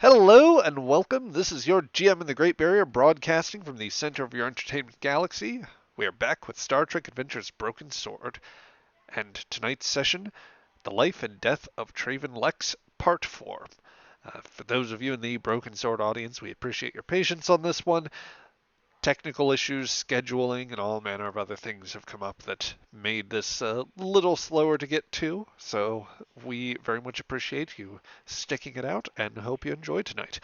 Hello and welcome. This is your GM in the Great Barrier broadcasting from the center of your entertainment galaxy. We are back with Star Trek Adventures Broken Sword. And tonight's session, The Life and Death of Traven Lex, Part 4. For those of you in the Broken Sword audience, we appreciate your patience on this one. Technical issues, scheduling, and all manner of other things have come up that made this a little slower to get to, so we very much appreciate you sticking it out and hope you enjoy tonight.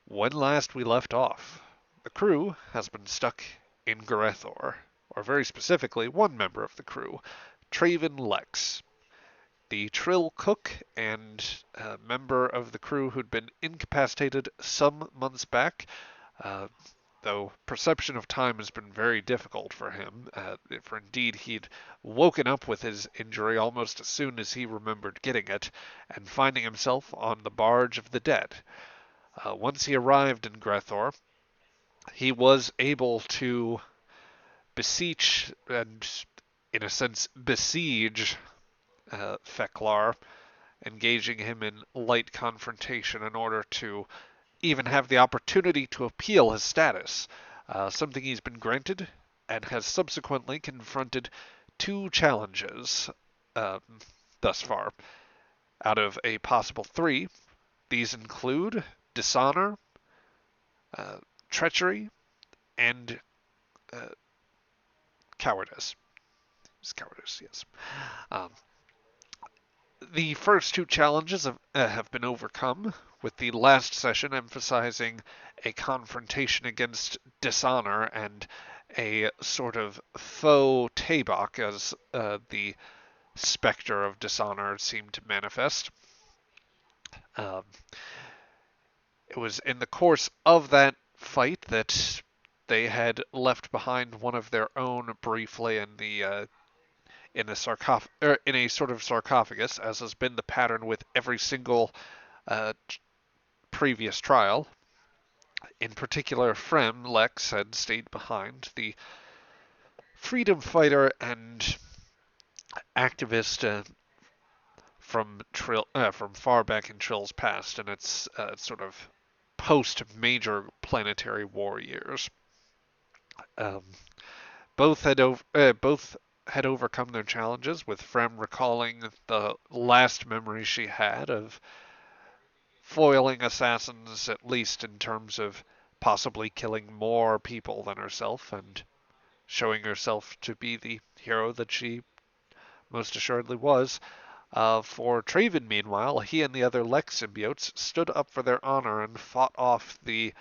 When last we left off, the crew has been stuck in Garethor, or very specifically, one member of the crew, Traven Lex, the Trill cook and member of the crew who'd been incapacitated some months back, uh, though perception of time has been very difficult for him, for indeed he'd woken up with his injury almost as soon as he remembered getting it, and finding himself on the barge of the dead. Once he arrived in Grethor, he was able to beseech and, in a sense, besiege Feklar, engaging him in light confrontation in order to even have the opportunity to appeal his status, something he's been granted and has subsequently confronted two challenges um, thus far. Out of a possible three, these include dishonor, uh, treachery, and uh, cowardice. It's cowardice, yes. Um, the first two challenges have been overcome, with the last session emphasizing a confrontation against dishonor and a sort of faux Tabak as the specter of dishonor seemed to manifest. Um, it was in the course of that fight that they had left behind one of their own briefly in a sort of sarcophagus, as has been the pattern with every single uh, previous trial. In particular, Frem Lex had stayed behind, the freedom fighter and activist from far back in Trill's past, and its sort of post-major planetary war years. Um, both had overcome their challenges, with Frem recalling the last memory she had of foiling assassins, at least in terms of possibly killing more people than herself, and showing herself to be the hero that she most assuredly was. For Traven, meanwhile, he and the other Lex symbiotes stood up for their honor and fought off the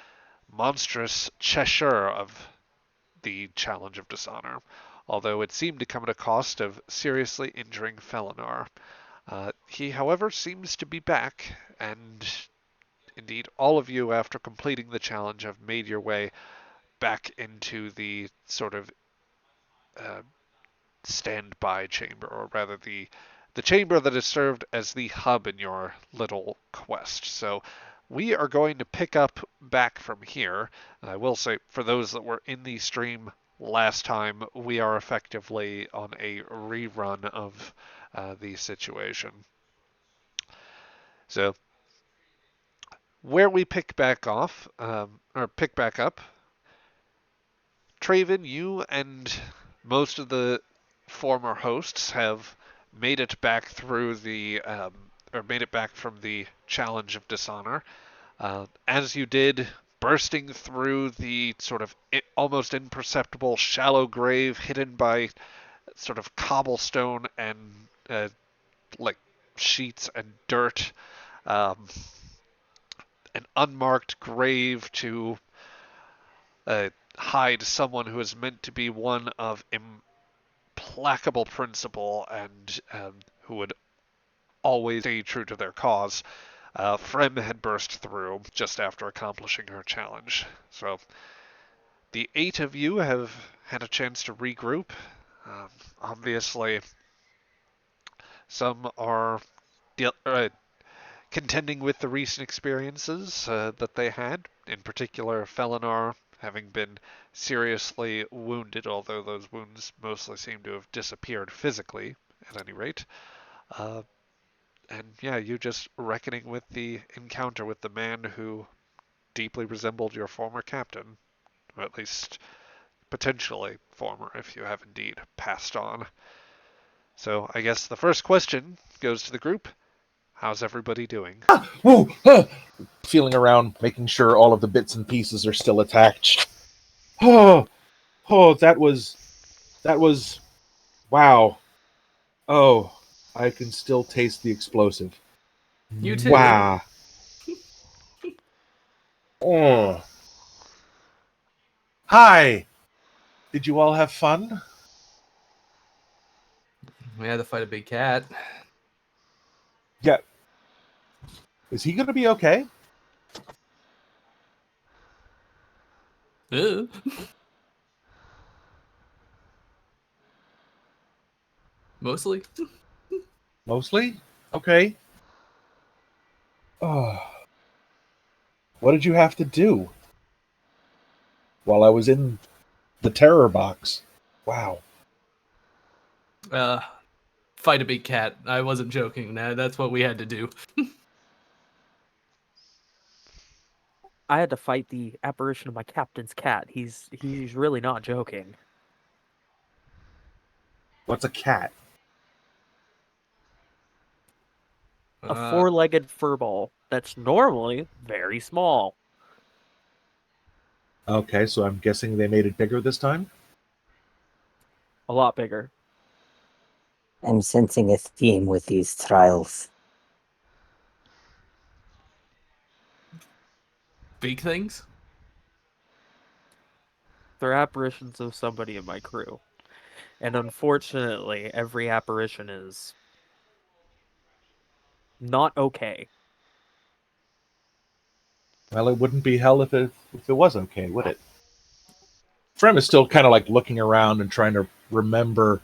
monstrous Cheshire of the Challenge of Dishonor, although it seemed to come at a cost of seriously injuring Felinar. He, however, seems to be back, and indeed all of you, after completing the challenge, have made your way back into the sort of uh, standby chamber, or rather the chamber that has served as the hub in your little quest. So we are going to pick up back from here. I will say, for those that were in the stream last time, we are effectively on a rerun of the situation. So where we pick back off, or pick back up, Traven, you and most of the former hosts have made it back through or made it back from the challenge of dishonor. As you did, bursting through the sort of almost imperceptible shallow grave hidden by sort of cobblestone and like sheets and dirt, um, an unmarked grave to hide someone who is meant to be one of implacable principle and who would always stay true to their cause. Frem had burst through just after accomplishing her challenge. So the 8 of you have had a chance to regroup. Obviously, some are contending with the recent experiences that they had, in particular Felinar having been seriously wounded, although those wounds mostly seem to have disappeared physically, at any rate. Uh, and yeah, you just reckoning with the encounter with the man who deeply resembled your former captain, or at least potentially former, if you have indeed passed on. So I guess the first question goes to the group. How's everybody doing? Whoa! Feeling around, making sure all of the bits and pieces are still attached. Oh, that was wow. Oh, I can still taste the explosive. You too. Wow. Oh. Hi. Did you all have fun? We had to fight a big cat. Yeah. Is he going to be okay? Ugh. Mostly. Mostly? Okay. Oh. What did you have to do while I was in the terror box? Wow. Uh, Fight a big cat. I wasn't joking. That's what we had to do. I had to fight the apparition of my captain's cat. He's really not joking. What's a cat? A four-legged furball that's normally very small. Okay, so I'm guessing they made it bigger this time? A lot bigger. I'm sensing a theme with these trials. Big things? They're apparitions of somebody in my crew. And unfortunately, every apparition is not okay. Well, it wouldn't be hell if it was okay, would it? Frem is still kind of like looking around and trying to remember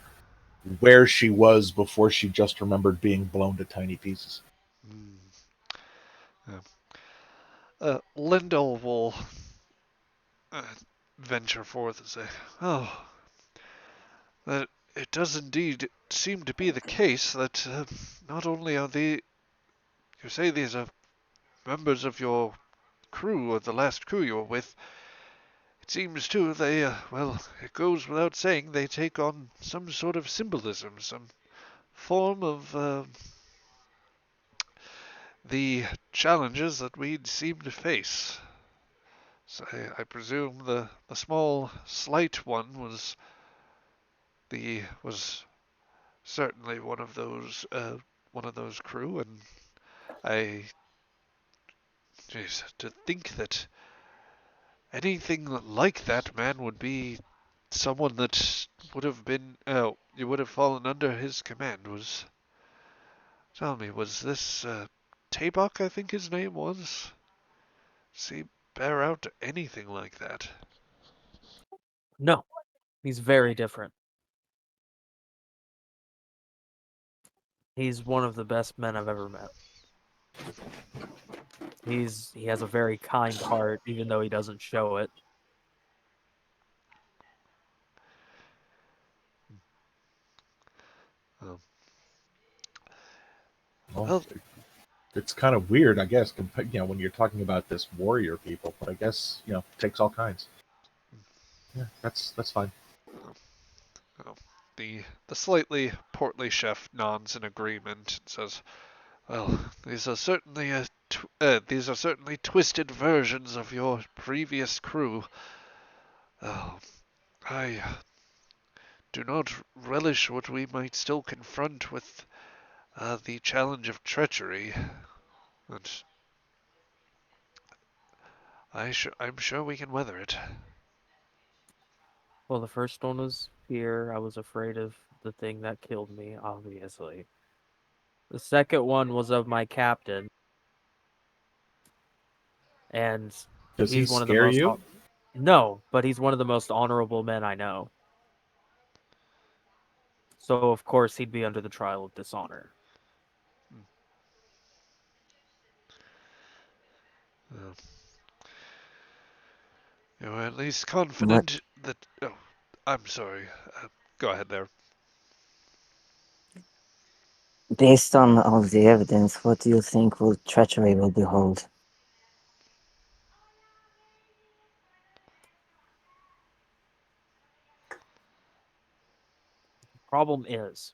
where she was before she just remembered being blown to tiny pieces. Lyndall will venture forth and say, "Oh, that it does indeed seem to be the case that not only are you say these are members of your crew, or the last crew you were with, it seems too well, it goes without saying they take on some sort of symbolism, some form of the challenges that we'd seem to face. So I presume the small, slight one was certainly one of those crew, and I, jeez, to think that anything like that man would be someone that would have been, you would have fallen under his command. Tell me, was this Tabak, I think his name was? Does he bear out anything like that? No, he's very different. He's one of the best men I've ever met. He has a very kind heart, even though he doesn't show it. Um, Well, well, it's kind of weird, I guess, when you're talking about this warrior people, but I guess, it takes all kinds. Yeah, that's fine. oh, the slightly portly chef nods in agreement and says, "Well, these are certainly twisted versions of your previous crew. Oh, I do not relish what we might still confront with the challenge of treachery, but I'm sure we can weather it." Well, the first one was here. I was afraid of the thing that killed me, obviously. The second one was of my captain. And Does he he's one of the scare most... you? No, but he's one of the most honorable men I know. So, of course, he'd be under the trial of dishonor. Uh, you're at least What? confident that. Oh, I'm sorry. Go ahead there. Based on all the evidence, what do you think treachery will behold? Problem is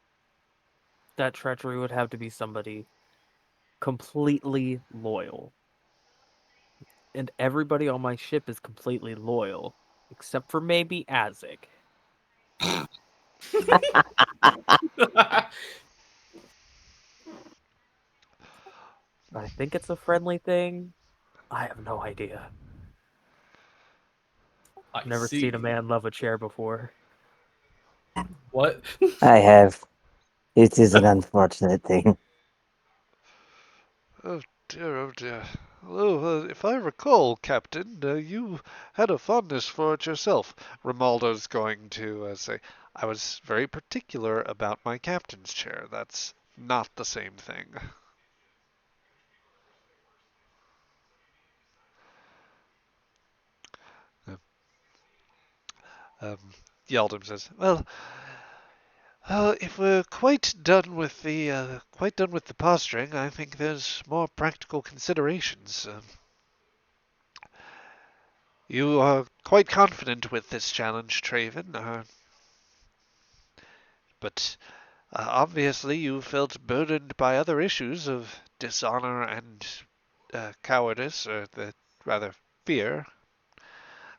that treachery would have to be somebody completely loyal. And everybody on my ship is completely loyal, except for maybe Azik. I think it's a friendly thing. I have no idea. I Never see. seen a man love a chair before. What? I have. It is an unfortunate thing. Oh dear, oh dear. Oh, if I recall, Captain, you had a fondness for it yourself. Romaldo's going to say, I was very particular about my captain's chair. That's not the same thing. Um, Yaldum says, "Well, if we're quite done with the posturing, I think there's more practical considerations. You are quite confident with this challenge, Traven, but obviously you felt burdened by other issues of dishonor and cowardice, or rather fear.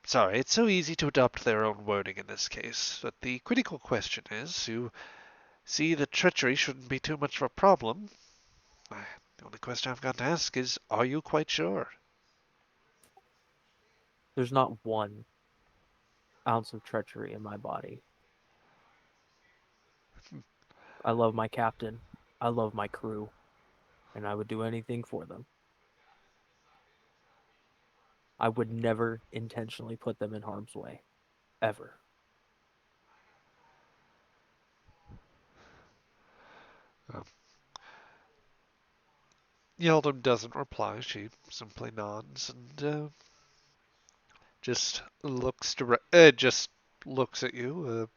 Sorry, it's so easy to adopt their own wording in this case, but the critical question is, you see that treachery shouldn't be too much of a problem. The only question I've got to ask is, are you quite sure?" There's not 1 ounce of treachery in my body. I love my captain. I love my crew. And I would do anything for them. I would never intentionally put them in harm's way. Ever. Yeldon doesn't reply. She simply nods and just looks at you,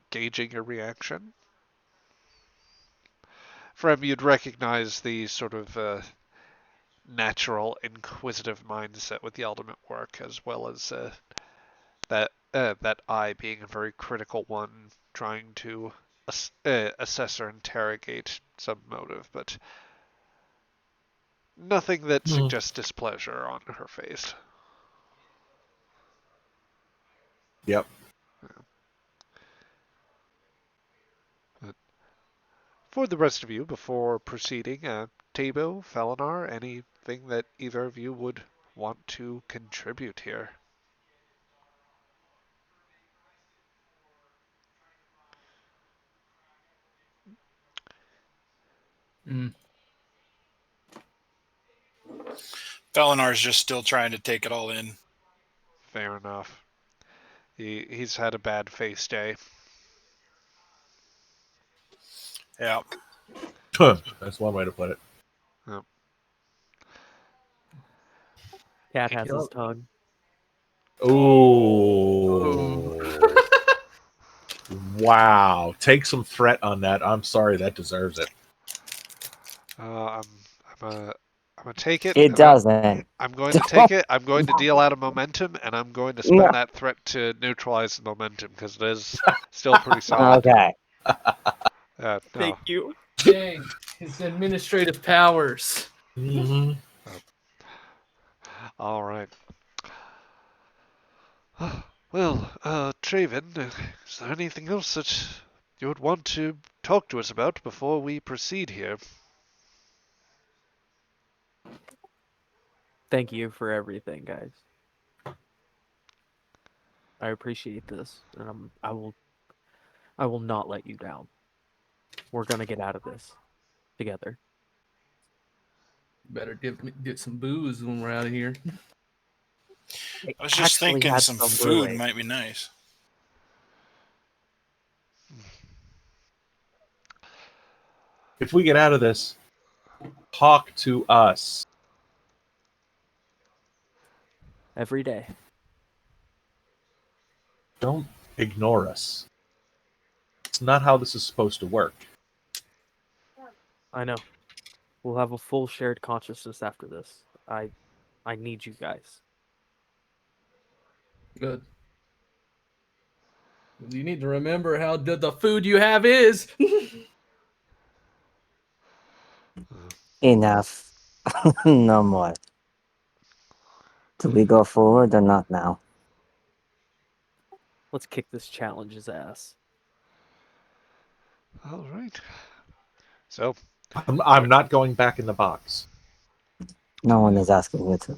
gauging your reaction. From you'd recognize the sort of natural inquisitive mindset with Yeldon at work, as well as that eye being a very critical one, trying to assess or interrogate some motive, but nothing that suggests displeasure on her face. Yep. But for the rest of you, before proceeding, Tabo, Felinar, anything that either of you would want to contribute here? Mm. Felinar's just still trying to take it all in. Fair enough. He's had a bad face day. Yeah. That's one way to put it. Yep. Cat has his tongue. Oh. Wow. Take some threat on that. I'm sorry, that deserves it. I'm gonna take it. It doesn't. I'm going to take it. I'm going to deal out a momentum, and I'm going to spend that threat to neutralize the momentum because it is still pretty solid. Okay. No. Thank you. Dang, his administrative powers. Mm-hmm. All right. Well, Traven, is there anything else that you would want to talk to us about before we proceed here? Thank you for everything, guys. I appreciate this, and I will not let you down. We're gonna get out of this together. Better get some booze when we're out of here. I was just thinking had some food brewing. might be nice. If we get out of this, talk to us. Every day. Don't ignore us. It's not how this is supposed to work. I know. We'll have a full shared consciousness after this. I need you guys. Good. You need to remember how good the food you have is. Enough. No more. Do we go forward or not now? Let's kick this challenge's ass. All right. So, I'm not going back in the box. No one is asking you to.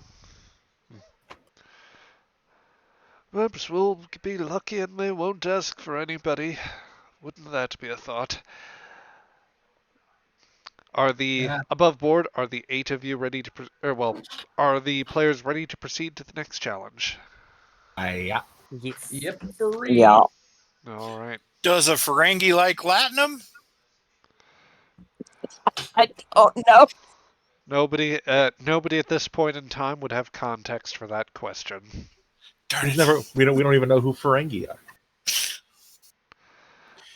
perhaps we'll be lucky and they won't ask for anybody. Wouldn't that be a thought? Are the Yeah. above board? Are the 8 of you ready to? Are the players ready to proceed to the next challenge? Yeah. Yes. Yep. Yeah. All right. Does a Ferengi like Latinum? I don't know. Nobody at this point in time would have context for that question. Darn We've it. never. We don't even know who Ferengi are.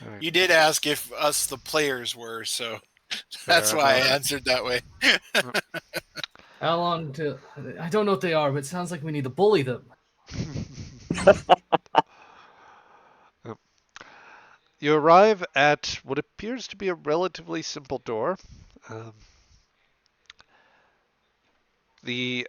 All right. You did ask if us the players were, so that's Fair why I enough. answered that way. How long to? I don't know what they are, but it sounds like we need to bully them. You arrive at what appears to be a relatively simple door. Um, the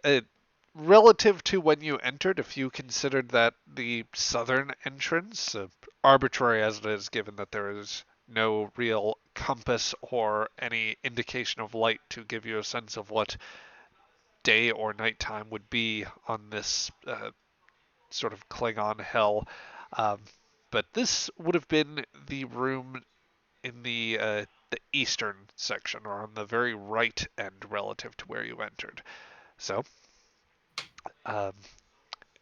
relative to when you entered, if you considered that the southern entrance, arbitrary as it is, given that there is no real compass or any indication of light to give you a sense of what day or nighttime would be on this sort of Klingon hell. Um, but this would have been the room in the eastern section, or on the very right end relative to where you entered. So, um,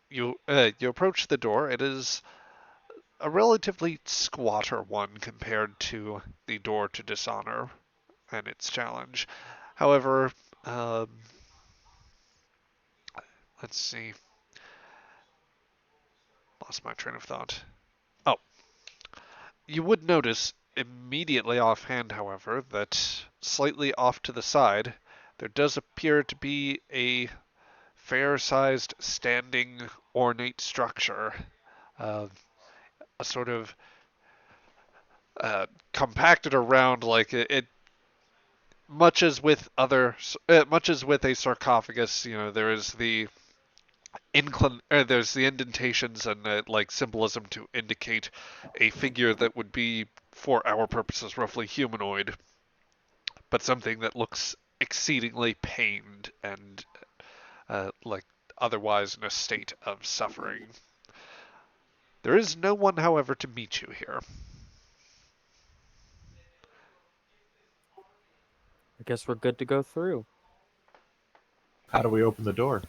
you approach the door. It is a relatively squatter one compared to the door to dishonor and its challenge. However, um, let's see. Lost my train of thought. Oh, you would notice immediately offhand, however, that slightly off to the side, there does appear to be a fair-sized, standing, ornate structure. Uh, a sort of compacted around like it much as with much as with a sarcophagus, there is there's the indentations and like symbolism to indicate a figure that would be, for our purposes, roughly humanoid, but something that looks exceedingly pained and like otherwise in a state of suffering. There is no one, however, to meet you here. I guess we're good to go through. How do we open the door?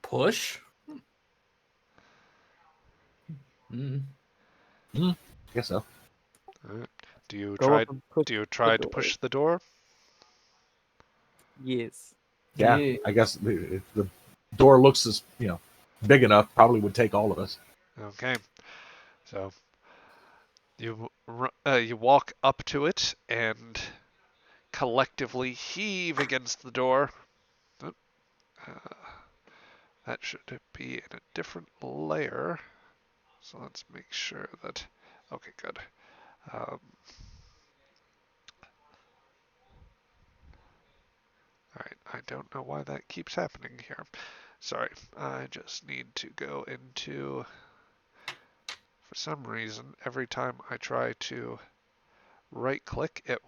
Push. Mm. Guess so. Do you Go try? up and push Do you the try to door. push the door? Yes. Yeah. Yeah. I guess if the door looks as big enough, probably would take all of us. Okay. So you walk up to it and collectively heave against the door. Oh, that should be in a different layer. So let's make sure that. Okay, good. Um, Alright, I don't know why that keeps happening here. Sorry, I just need to go into. For some reason, every time I try to right click, it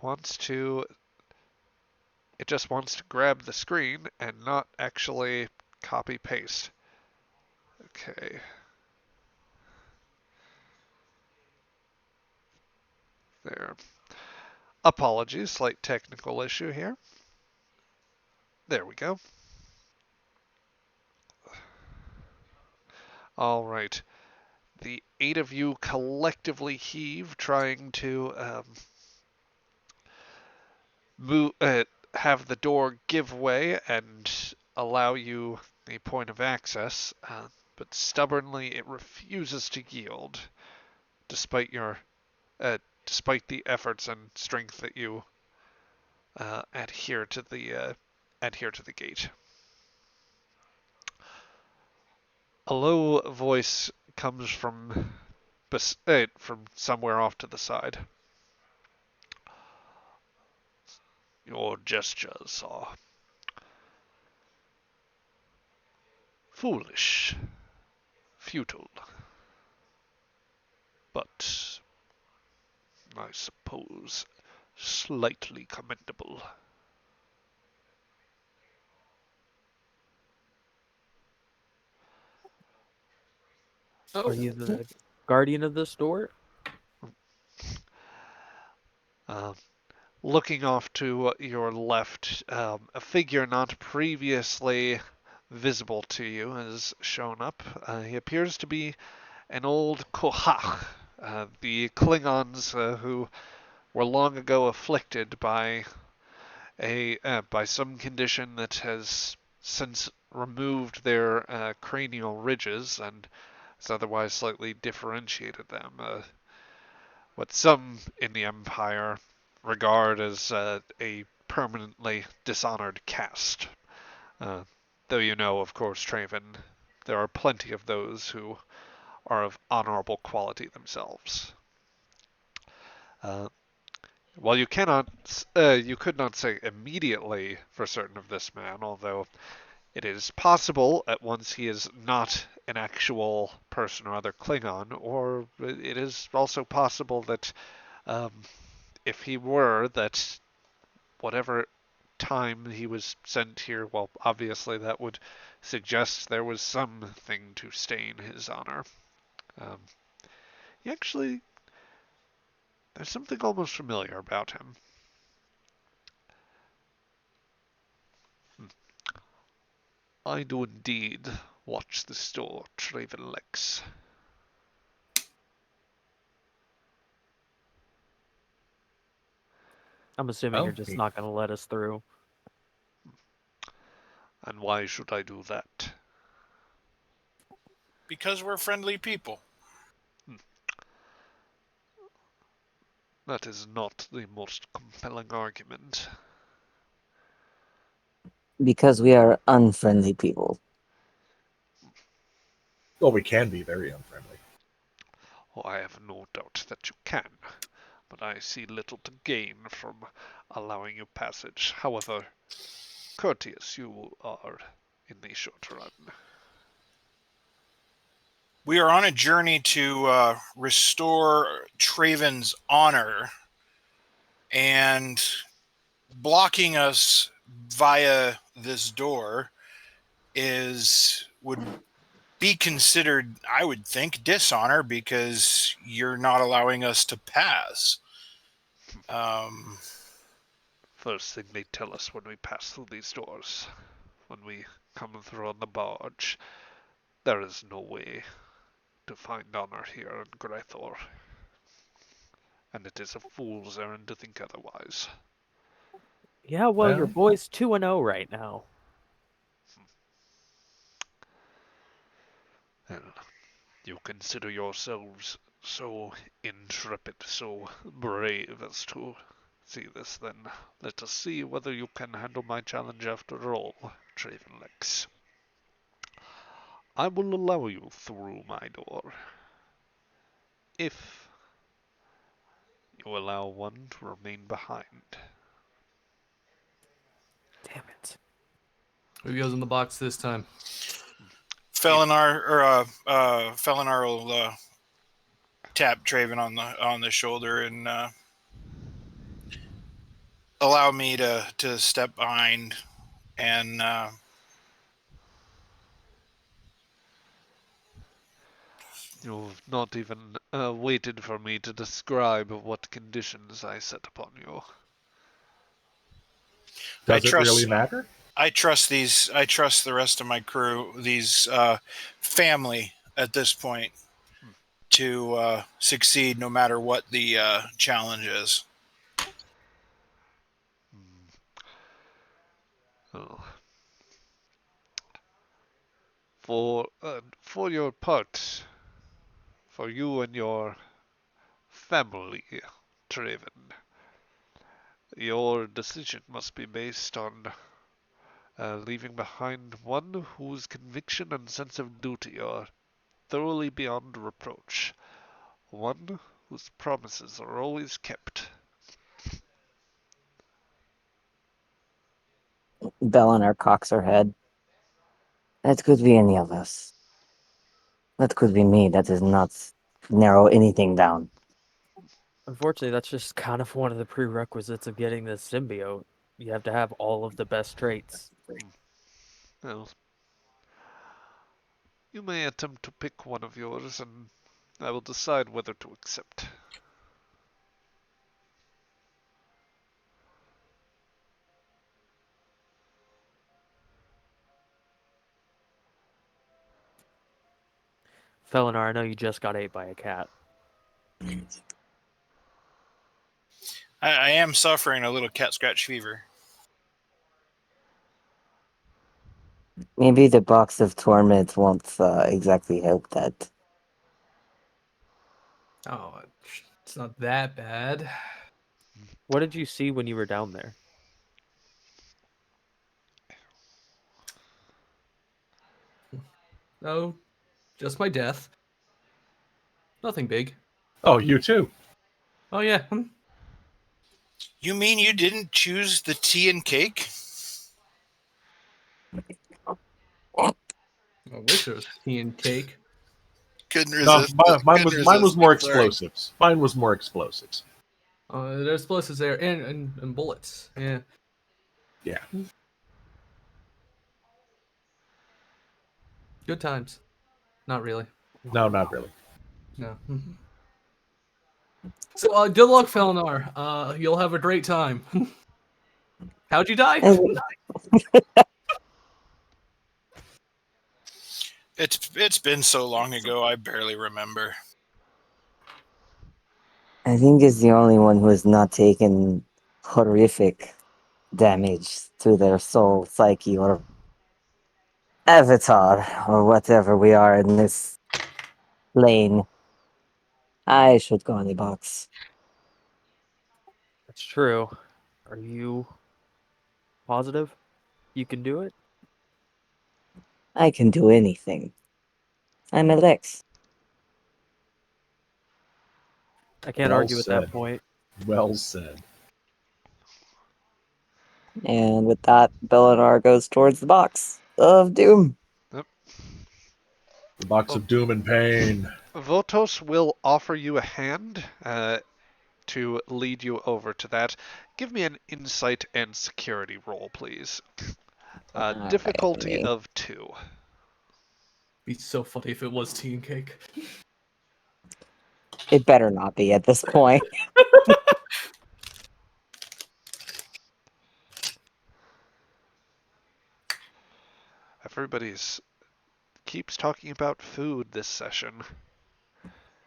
just wants to grab the screen and not actually copy paste. Okay. There. Apologies, slight technical issue here. There we go. All right. The 8 of you collectively heave, trying to have the door give way and allow you a point of access, but stubbornly it refuses to yield, despite your despite the efforts and strength that you adhere to the gate. A low voice comes from somewhere off to the side. Your gestures are foolish, futile, but I suppose slightly commendable. Oh, Are you the guardian of this door? Uh, Looking off to your left, a figure not previously visible to you has shown up. He appears to be an old Kohach, the Klingons who were long ago afflicted by by some condition that has since removed their cranial ridges and has otherwise slightly differentiated them. What some in the Empire regard as a permanently dishonored caste. Though you know, of course, Traven, there are plenty of those who are of honorable quality themselves. Uh, while you could not say immediately for certain of this man, although it is possible at once he is not an actual person or other Klingon, or it is also possible that um, if he were, that whatever time he was sent here, well, obviously that would suggest there was something to stain his honor. Um, he actually, there's something almost familiar about him. I do indeed watch the store, Traven Lex. I'm assuming Oh, you're just not going to let us through. And why should I do that? Because we're friendly people. That is not the most compelling argument. Because we are unfriendly people. Well, we can be very unfriendly. Oh, I have no doubt that you can, but I see little to gain from allowing you passage, however courteous you are in the short run. We are on a journey to restore Traven's honor, and blocking us via this door would be considered, I would think, dishonor because you're not allowing us to pass. First thing they tell us when we pass through these doors, when we come through on the barge, there is no way to find honor here in Greithor, and it is a fool's errand to think otherwise. Yeah, well, your Well, boy's 2-0 right now. And you consider yourselves so intrepid, so brave as to see this, then let us see whether you can handle my challenge after all, Travenlex. I will allow you through my door, if you allow one to remain behind. Damn it. who goes in the box this time? Felinar will tap Traven on the shoulder and allow me to step behind and You've not even waited for me to describe what conditions I set upon you. I does it really trust matter? I trust the rest of my crew, these family at this point, to succeed no matter what the challenge is. Oh. For your part, for you and your family, Traven. Your decision must be based on leaving behind one whose conviction and sense of duty are thoroughly beyond reproach. One whose promises are always kept. Belenar cocks her head. That could be any of us. That could be me. That does not narrow anything down. Unfortunately, that's just kind of one of the prerequisites of getting this symbiote. You have to have all of the best traits. Well, you may attempt to pick one of yours, and I will decide whether to accept. Felinar, I know you just got ate by a cat. I am suffering a little cat scratch fever. Maybe the box of torment won't exactly help that. Oh, it's not that bad. What did you see when you were down there? No, just my death. Nothing big. Oh, you too. Oh yeah. You mean you didn't choose the tea and cake? I wish there was tea and cake. Couldn't No, resist. mine Couldn't mine was resist. more I'm sorry. explosives. Mine was more explosives. There's explosives there and bullets. Yeah. Yeah. Good times. Not really. No, not really. No. So, good luck, Felnar. You'll have a great time. How'd you die? And It's been so long ago, I barely remember. I think is the only one who has not taken horrific damage to their soul, psyche, or avatar, or whatever we are in this lane. I should go in the box. That's true. Are you positive you can do it? I can do anything. I'm a Lex. I can't Well argue with that said. point. Well said. And with that, Belenar goes towards the box of doom. Yep. The box of doom and pain. Votos will offer you a hand to lead you over to that. Give me an insight and security roll, please. Alright, Difficulty me. of 2. Be so funny if it was tea and cake. It better not be at this point. Everybody's keeps talking about food this session.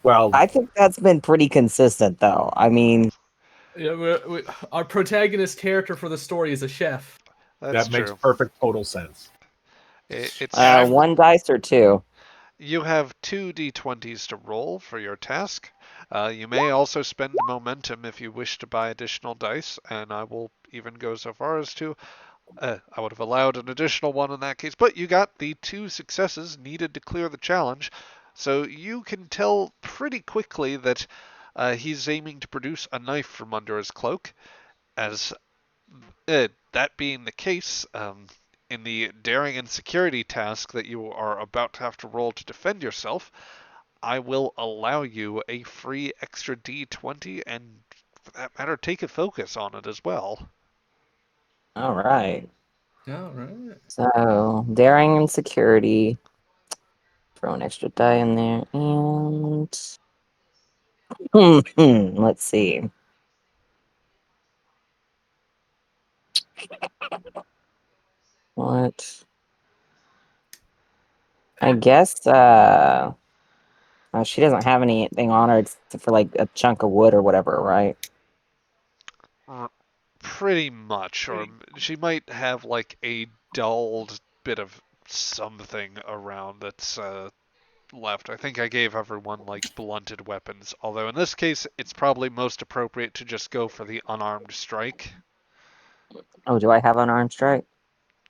Well, I think that's been pretty consistent, though. I mean, Yeah, our protagonist character for the story is a chef. That's that makes true. perfect total sense. It's And one dice or two. You have 2 d20s to roll for your task. You may also spend momentum if you wish to buy additional dice, and I will even go so far as to I would have allowed an additional one in that case, but you got the 2 successes needed to clear the challenge, so you can tell pretty quickly that he's aiming to produce a knife from under his cloak. As that being the case, in the daring and security task that you are about to have to roll to defend yourself, I will allow you a free extra d20, and for that matter, take a focus on it as well. All right. All right. So, daring and security. Throw an extra die in there. And. Let's see. What? I guess, she doesn't have anything on her except for, like, a chunk of wood or whatever, right? Pretty much, or she might have like a dulled bit of something around that's left. I think I gave everyone like blunted weapons, although in this case it's probably most appropriate to just go for the unarmed strike. Oh, do I have unarmed strike?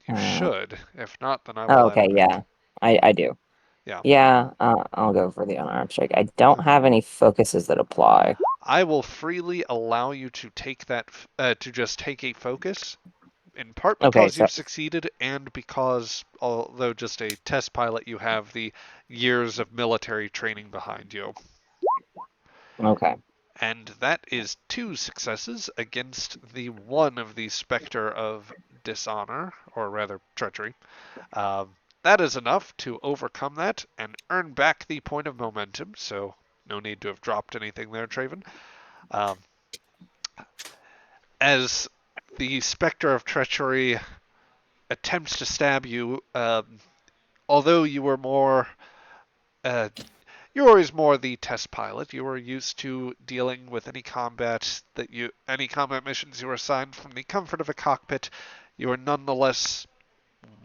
You should. If not, then I Oh, will add okay, it in. yeah. I do. Yeah. Yeah, I'll go for the unarmed strike. I don't have any focuses that apply. I will freely allow you to take that, to just take a focus, in part Okay, because so you've succeeded and because, although just a test pilot, you have the years of military training behind you. okay. And that is 2 successes against the one of the Spectre of Dishonor, or rather, Treachery. That is enough to overcome that and earn back the point of momentum, so no need to have dropped anything there, Traven. Um, as the Spectre of Treachery attempts to stab you, although you were more uh, you're always more the test pilot. You were used to dealing with any combat missions you were assigned from the comfort of a cockpit. You are nonetheless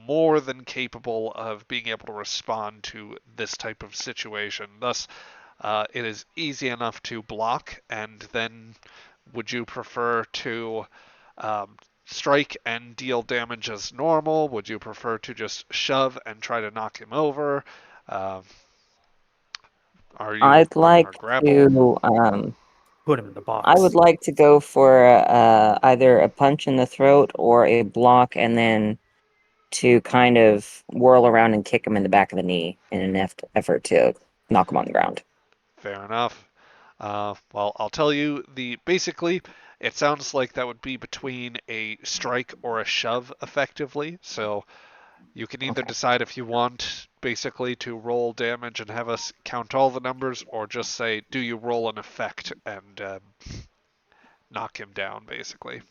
more than capable of being able to respond to this type of situation. Thus, it is easy enough to block. And then, would you prefer to strike and deal damage as normal? Would you prefer to just shove and try to knock him over? Uh, are you I'd going for like grapple? to Put him in the I box. would like to go for either a punch in the throat or a block, and then to kind of whirl around and kick him in the back of the knee in an effort to knock him on the ground. Fair enough. Well, I'll tell you basically it sounds like that would be between a strike or a shove effectively. So you can either Okay. decide if you want basically to roll damage and have us count all the numbers, or just say, do you roll an effect and knock him down, basically.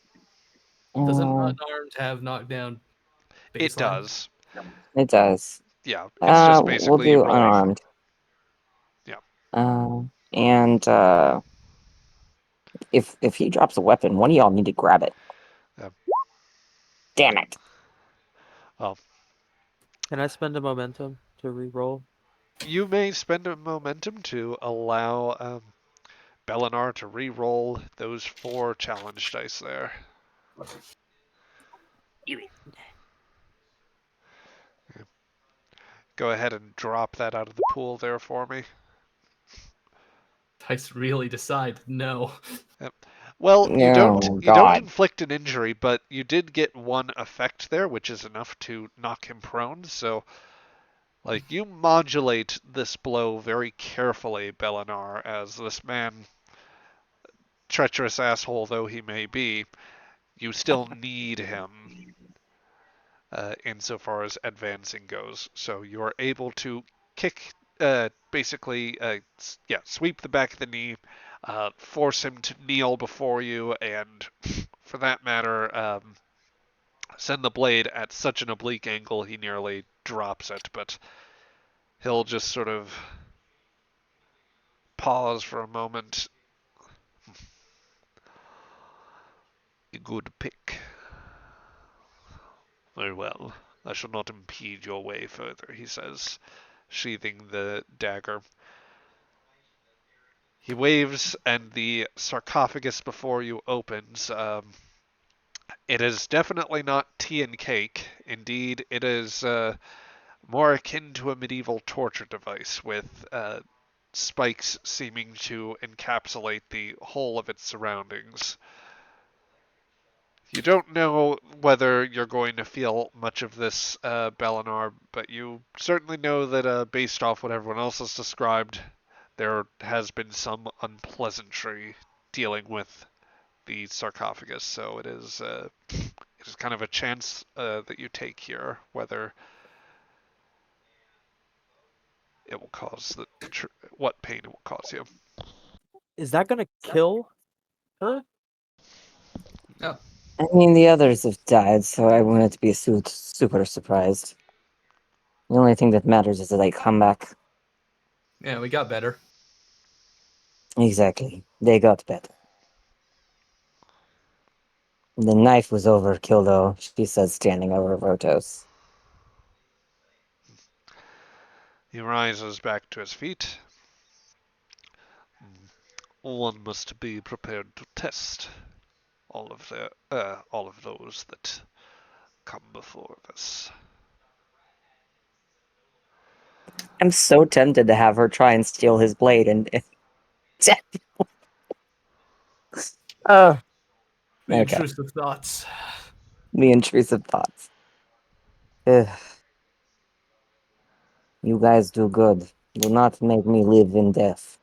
Doesn't Uh, unarmed have knockdown It baseline? does. it does. Yeah, it's just We'll basically you do roll. unarmed. Yeah. And if he drops a weapon, one of y'all need to grab it. Yeah. Damn it! Well, Can I spend a momentum to re-roll? you may spend a momentum to allow Belinar to re-roll those 4 challenge dice there. Go ahead and drop that out of the pool there for me. Dice really decide no. Yep. Well, you don't Oh you don't God! inflict an injury, but you did get 1 effect there, which is enough to knock him prone. So, like, you modulate this blow very carefully, Belinar, as this man, treacherous asshole though he may be, you still need him insofar as advancing goes. So you are able to kick, basically, sweep the back of the knee, force him to kneel before you, and for that matter, send the blade at such an oblique angle he nearly drops it. But he'll just sort of pause for a moment. Good pick. Very well. I shall not impede your way further, he says, sheathing the dagger. He waves, and the sarcophagus before you opens. It is definitely not tea and cake. Indeed, it is more akin to a medieval torture device, with spikes seeming to encapsulate the whole of its surroundings. You don't know whether you're going to feel much of this, Belinar, but you certainly know that, based off what everyone else has described, there has been some unpleasantry dealing with the sarcophagus. So it is kind of a chance that you take here, whether it will cause what pain it will cause you. Is that gonna kill her? Oh, I mean, the others have died, so I wouldn't be super surprised. The only thing that matters is that I come back. yeah, we got better. Exactly. They got better. The knife was overkill, though, she said, standing over Votos. He rises back to his feet. One must be prepared to test all of those that come before us. I'm so tempted to have her try and steal his blade and oh, The okay. intrusive thoughts. The intrusive thoughts. Ugh. You guys do good. Do not make me live in death.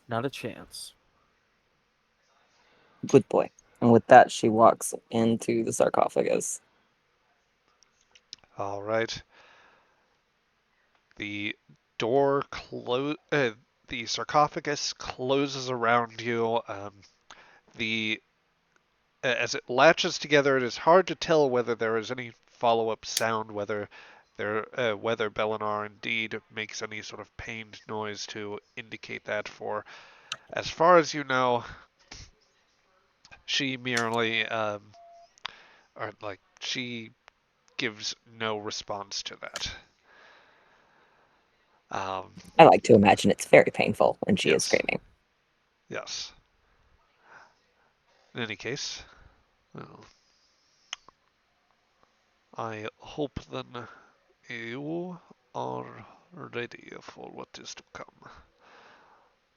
Not a chance. Good boy. And with that, she walks into the sarcophagus. All right. The door the sarcophagus closes around you. The As it latches together, it is hard to tell whether there is any follow-up sound, whether Belinar indeed makes any sort of pained noise to indicate that. For as far as you know, she merely or like she gives no response to that. Um, I like to imagine it's very painful when she is yes, screaming. yes. In any case, well, I hope then you are ready for what is to come,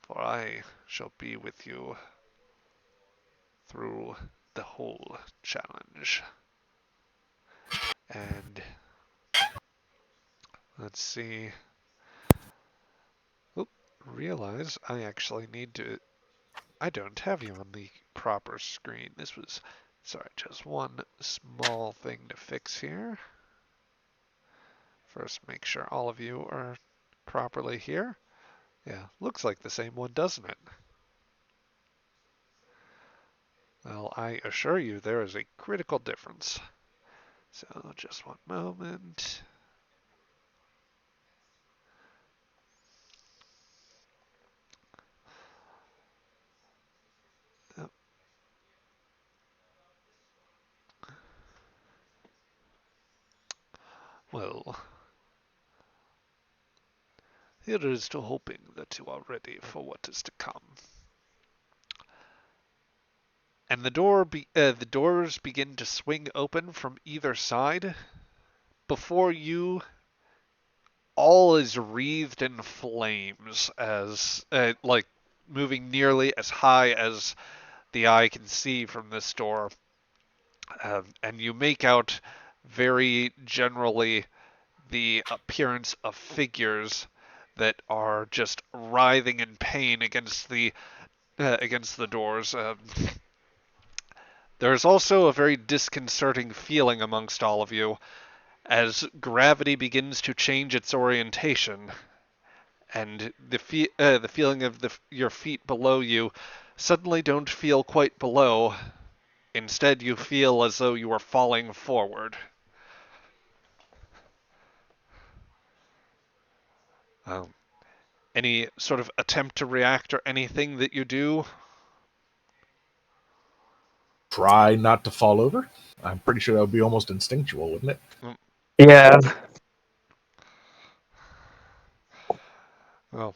for I shall be with you through the whole challenge. And let's see. Oh, realize I actually need to. I don't have you on the proper screen. This was. Sorry, just one small thing to fix here. First, make sure all of you are properly here. Yeah, looks like the same one, doesn't it? Well, I assure you there is a critical difference. So, just one moment. Oh, well, here is to hoping that you are ready for what is to come. And the doors begin to swing open from either side. Before you, all is wreathed in flames as, like, moving nearly as high as the eye can see from this door. And you make out very generally the appearance of figures that are just writhing in pain against the doors. There's also a very disconcerting feeling amongst all of you as gravity begins to change its orientation, and the feeling of your feet below you suddenly don't feel quite below. Instead, you feel as though you are falling forward. Um, any sort of attempt to react or anything that you do? Try not to fall over. I'm pretty sure that would be almost instinctual, wouldn't it? Yeah. Well,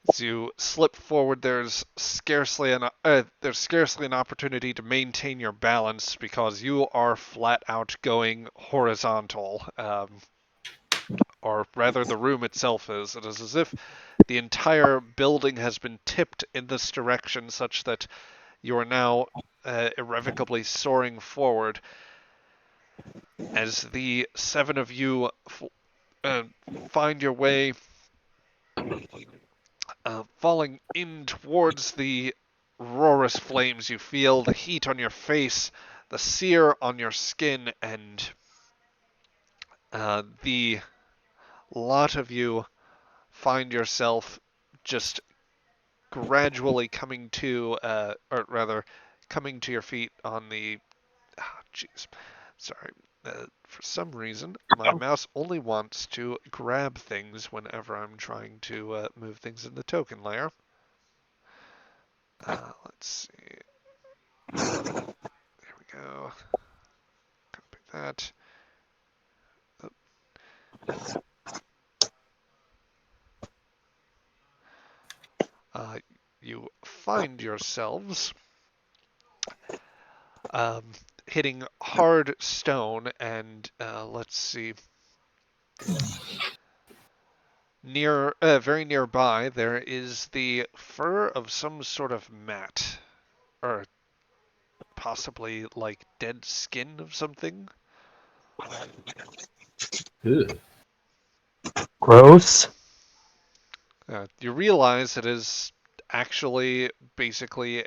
as you slip forward, there's scarcely an opportunity to maintain your balance because you are flat out going horizontal. Or rather, the room itself is. It is as if the entire building has been tipped in this direction, such that you are now irrevocably soaring forward. As the seven of you uh, find your way falling in towards the roarous flames, you feel the heat on your face, the sear on your skin, and the lot of you find yourself just gradually coming to, or rather, coming to your feet on the. Jeez, sorry. For some reason, my mouse only wants to grab things whenever I'm trying to move things in the token layer. Let's see. There we go. Copy that. Oh, find yourselves hitting hard stone, and let's see, very nearby there is the fur of some sort of mat, or possibly like dead skin of something. Ugh. Gross. You realize it is actually basically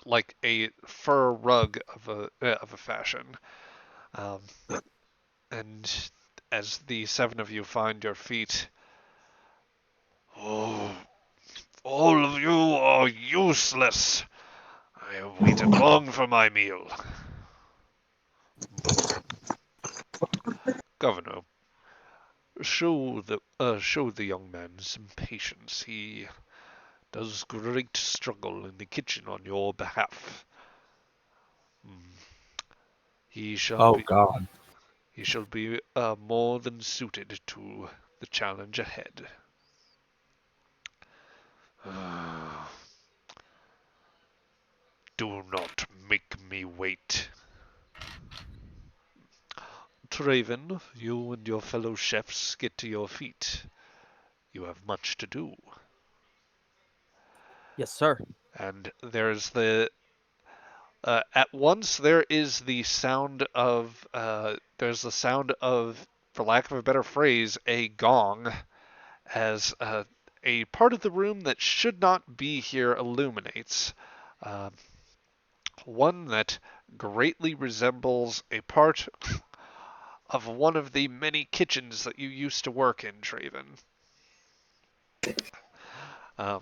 like a fur rug of a fashion. Um, and as the seven of you find your feet, oh, all of you are useless. I have waited long for my meal. Governor, show the young man some patience. He does great struggle in the kitchen on your behalf. He shall Oh be God. he shall be more than suited to the challenge ahead. Do not make me wait. Traven, you and your fellow chefs get to your feet. You have much to do. Yes, sir. And there's at once there is the sound of, for lack of a better phrase, a gong, as a part of the room that should not be here illuminates. Uh, One that greatly resembles a part of one of the many kitchens that you used to work in, Traven. Uh,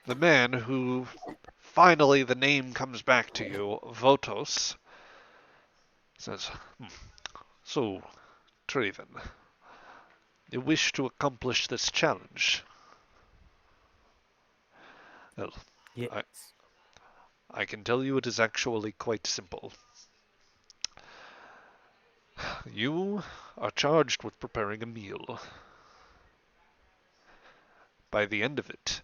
the man who finally the name comes back to you, Votos, says, So, Traven, you wish to accomplish this challenge? Well, I, Yes. I can tell you it is actually quite simple. You are charged with preparing a meal. By the end of it,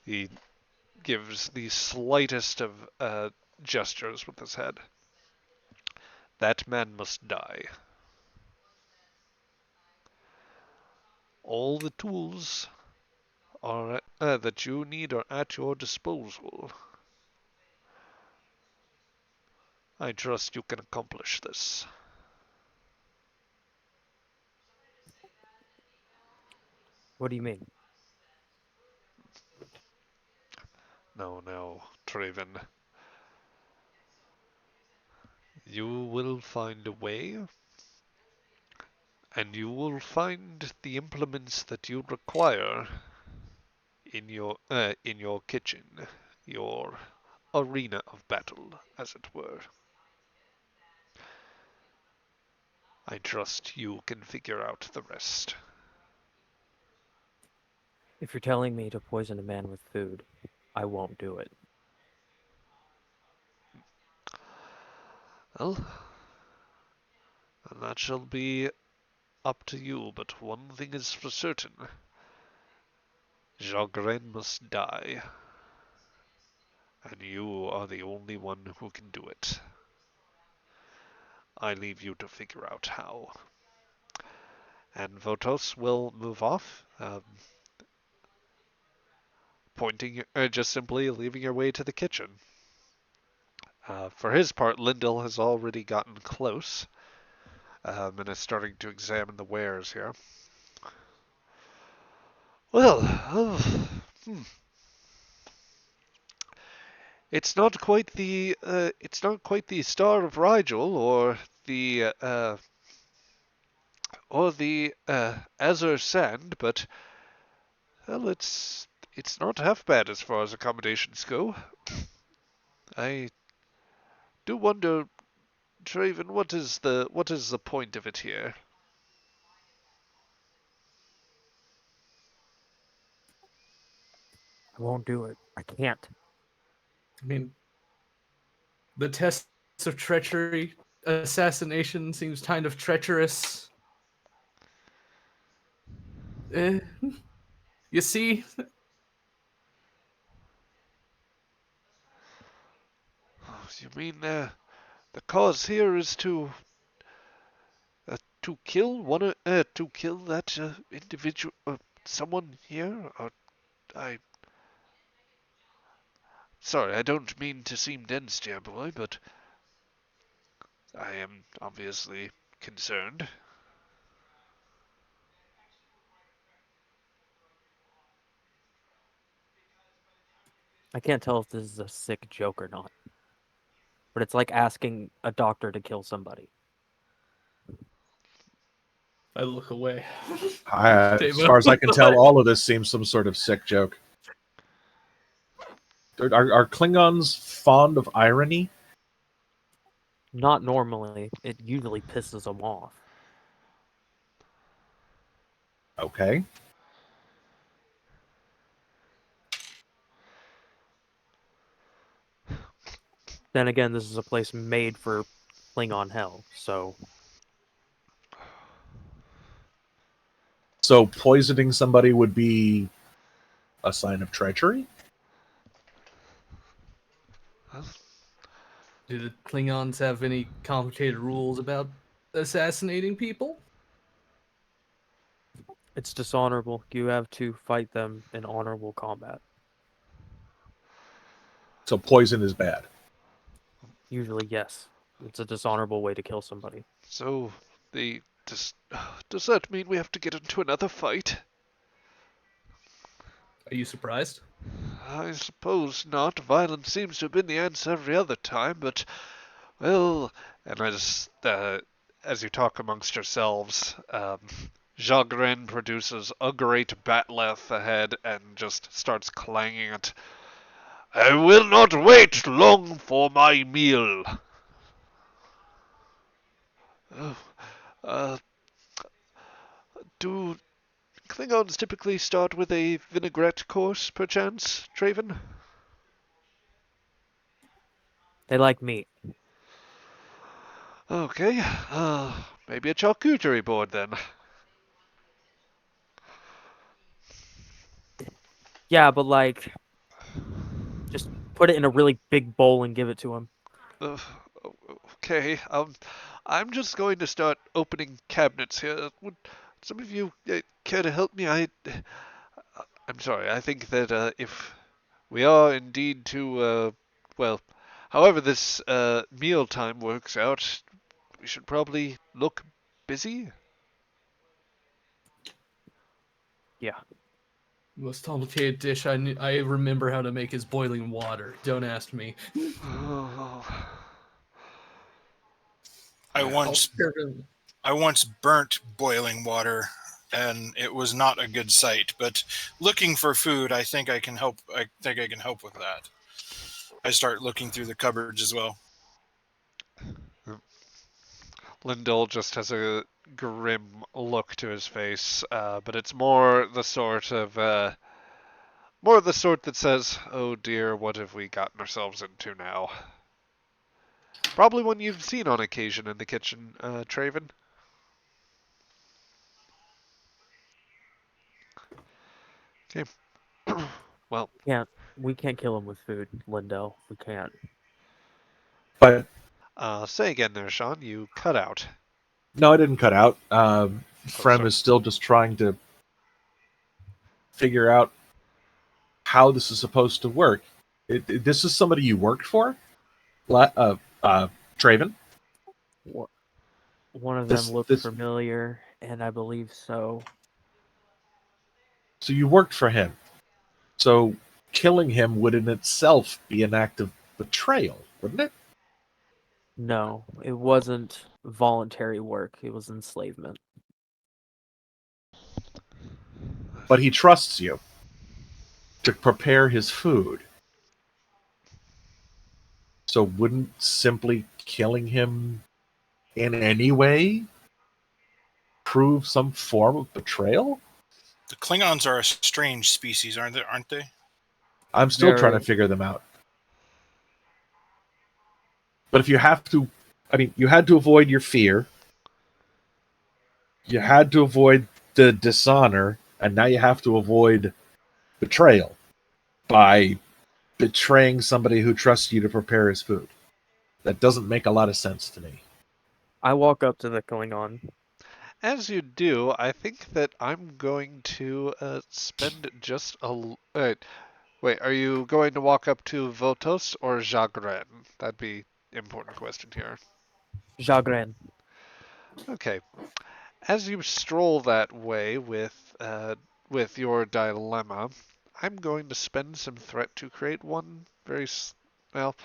he gives the slightest of gestures with his head. That man must die. All the tools that you need are at your disposal. I trust you can accomplish this. What do you mean? Now, Traven. You will find a way, and you will find the implements that you require in your kitchen, your arena of battle, as it were. I trust you can figure out the rest. If you're telling me to poison a man with food, I won't do it. Well, and that shall be up to you, but one thing is for certain. Jagren must die, and you are the only one who can do it. I leave you to figure out how. And Votos will move off, just simply leaving your way to the kitchen. For his part, Lyndall has already gotten close, and is starting to examine the wares here. Well, it's not quite the Star of Rigel or the Azure Sand, but well, it's not half bad as far as accommodations go. I do wonder, Traven, what is the point of it here? I won't do it. I can't. I mean, the tests of treachery, assassination seems kind of treacherous. You see, Oh, you mean the cause here is to kill to kill that individual, someone here? I sorry, I don't mean to seem dense, dear boy, but I am obviously concerned. I can't tell if this is a sick joke or not. But it's like asking a doctor to kill somebody. I look away. As far as I can tell, all of this seems some sort of sick joke. Are Klingons fond of irony? Not normally. It usually pisses them off. Okay. Then again, this is a place made for Klingon hell, so So poisoning somebody would be a sign of treachery? Do the Klingons have any complicated rules about assassinating people? it's dishonorable. You have to fight them in honorable combat. So poison is bad. Usually, yes. It's a dishonorable way to kill somebody. So, does that mean we have to get into another fight? Are you surprised? I suppose not. Violence seems to have been the answer every other time, but, well, and as you talk amongst yourselves, Jagrin produces a great batleth ahead and just starts clanging it. I will not wait long for my meal. Uh, do Klingons typically start with a vinaigrette course, perchance, Traven? They like meat. Okay, maybe a charcuterie board then. Yeah, but like, just put it in a really big bowl and give it to them. Uh, okay, I'm just going to start opening cabinets here. Would some of you care to help me? I'm sorry. I think that if we are indeed to, well, however this meal time works out, we should probably look busy. Yeah. Most complicated dish I remember how to make is boiling water. Don't ask me. Oh, I I'll once spare him. I once burnt boiling water, and it was not a good sight. But looking for food, I think I can help. I think I can help with that. I start looking through the cupboards as well. Lindell just has a grim look to his face, but it's more the sort that says, "Oh dear, what have we gotten ourselves into now?" Probably one you've seen on occasion in the kitchen, Traven. Okay. Well, We can't kill them with food, Lindell. We can't. But say again there, Sean. You cut out. no, I didn't cut out. Oh, Frem sorry. is still just trying to figure out how this is supposed to work. This is somebody you worked for? Traven? One of This, them looked this, familiar, and I believe so. so you worked for him. So killing him would in itself be an act of betrayal, wouldn't it? No, it wasn't voluntary work. It was enslavement. But he trusts you to prepare his food. So wouldn't simply killing him in any way prove some form of betrayal? The Klingons are a strange species, aren't they? I'm still trying to Very. figure them out. But if you have to, I mean, you had to avoid your fear. You had to avoid the dishonor. and now you have to avoid betrayal by betraying somebody who trusts you to prepare his food. That doesn't make a lot of sense to me. I walk up to the Klingon. As you do, I think that I'm going to spend just a. Wait, are you going to walk up to Votos or Jagren? That'd be important question here. Jagren. Okay. As you stroll that way with your dilemma, I'm going to spend some threat to create one well.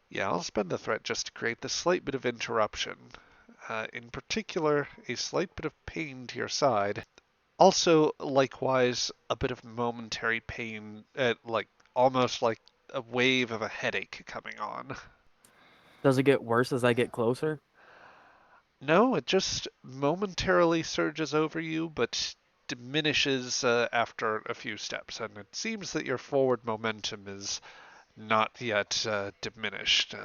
Yeah, I'll spend the threat just to create this slight bit of interruption. In particular, a slight bit of pain to your side. Also, likewise, a bit of momentary pain, like almost like a wave of a headache coming on. Does it get worse as I get closer? No, it just momentarily surges over you, but diminishes after a few steps, and it seems that your forward momentum is not yet diminished.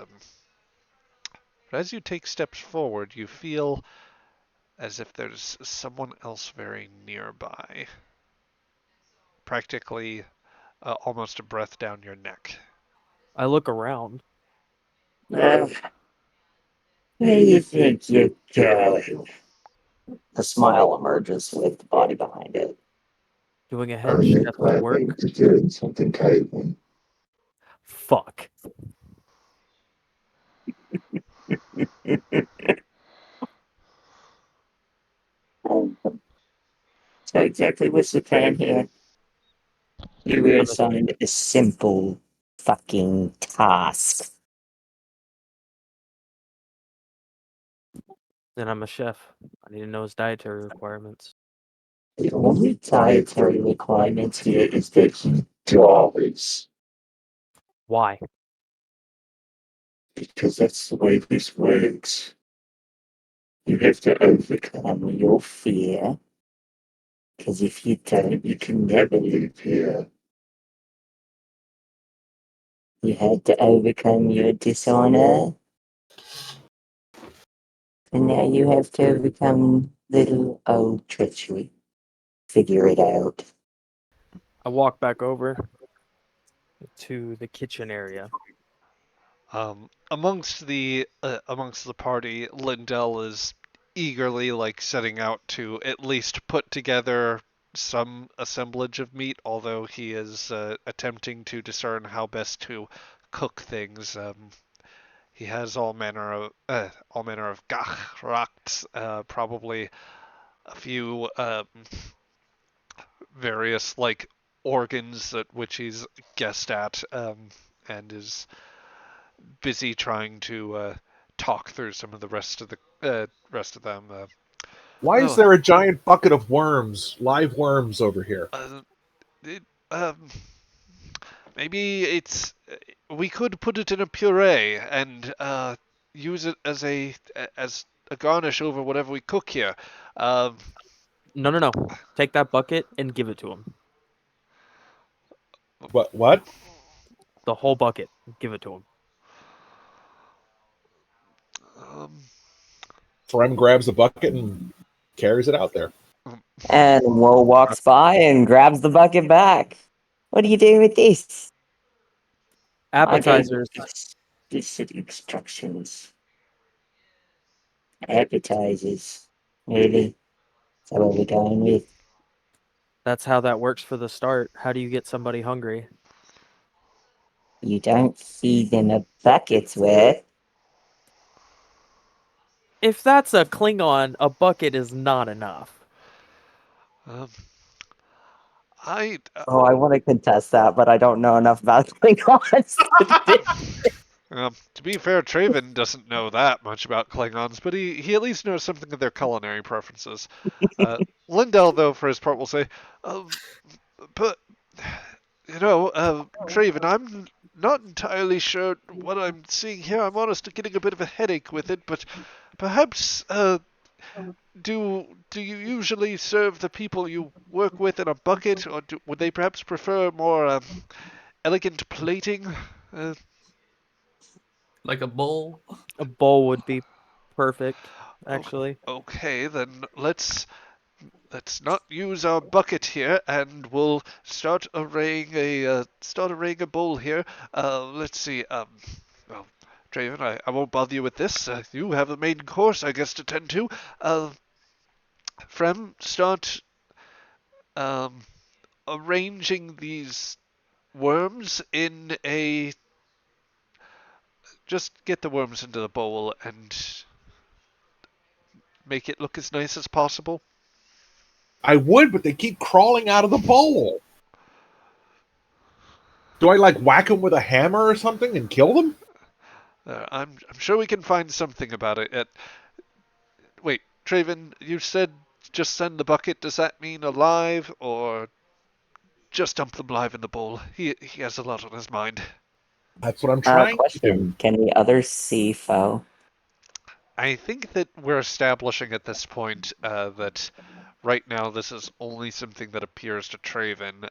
But as you take steps forward, you feel as if there's someone else very nearby, practically almost a breath down your neck. I look around. Where do you think you're going? A smile emerges with the body behind it. Doing a head chef's work. To do something, Caitlin. Fuck. So exactly what's the plan here? You were assigned a simple fucking task. And I'm a chef. I need to know his dietary requirements. The only dietary requirement here is that he dies. Why? Because that's the way this works. You have to overcome your fear. Because if you don't, you can never live here. You had to overcome your dishonor. And now you have to overcome little old treachery. Figure it out. I walk back over to the kitchen area. Amongst the party, Lindell is eagerly like setting out to at least put together some assemblage of meat, although he is attempting to discern how best to cook things. He has all manner of gachrachts, probably a few various like organs at which he's guessed at, and is busy trying to talk through some of the rest of them. Why is Oh, there a giant bucket of worms, live worms, over here? it, maybe it's we could put it in a puree and use it as a garnish over whatever we cook here. Um, No. Take that bucket and give it to him. What? The whole bucket. Give it to him. um, Frem grabs the bucket and carries it out there. And Wo walks by and grabs the bucket back. What are you doing with this? Appetizers. Specific instructions. Appetizers. Really? Is that what we're going with? That's how that works for the start. How do you get somebody hungry? You don't feed them a bucket's worth. If that's a Klingon, a bucket is not enough. um, I Oh, I want to contest that, but I don't know enough about Klingons. To be fair, Traven doesn't know that much about Klingons, but he at least knows something of their culinary preferences. Lindell, though, for his part, will say, but, Traven, I'm not entirely sure what I'm seeing here. I'm honestly getting a bit of a headache with it, but perhaps, do you usually serve the people you work with in a bucket, or would they perhaps prefer more elegant plating? Like a bowl. A bowl would be perfect, actually. Okay, then let's let's not use our bucket here, and we'll start arraying a bowl here. Let's see. Well, Traven, I won't bother you with this. You have the main course, I guess, to tend to. Frem, start um, arranging these worms in a. Just get the worms into the bowl and make it look as nice as possible. I would, but they keep crawling out of the bowl. Do I like whack them with a hammer or something and kill them? I'm sure we can find something about it. Wait, Traven, you said just send the bucket. Does that mean alive or just dump them live in the bowl? He has a lot on his mind. That's what I'm trying to do. Question: can the others see foe? I think that we're establishing at this point that right now this is only something that appears to Traven.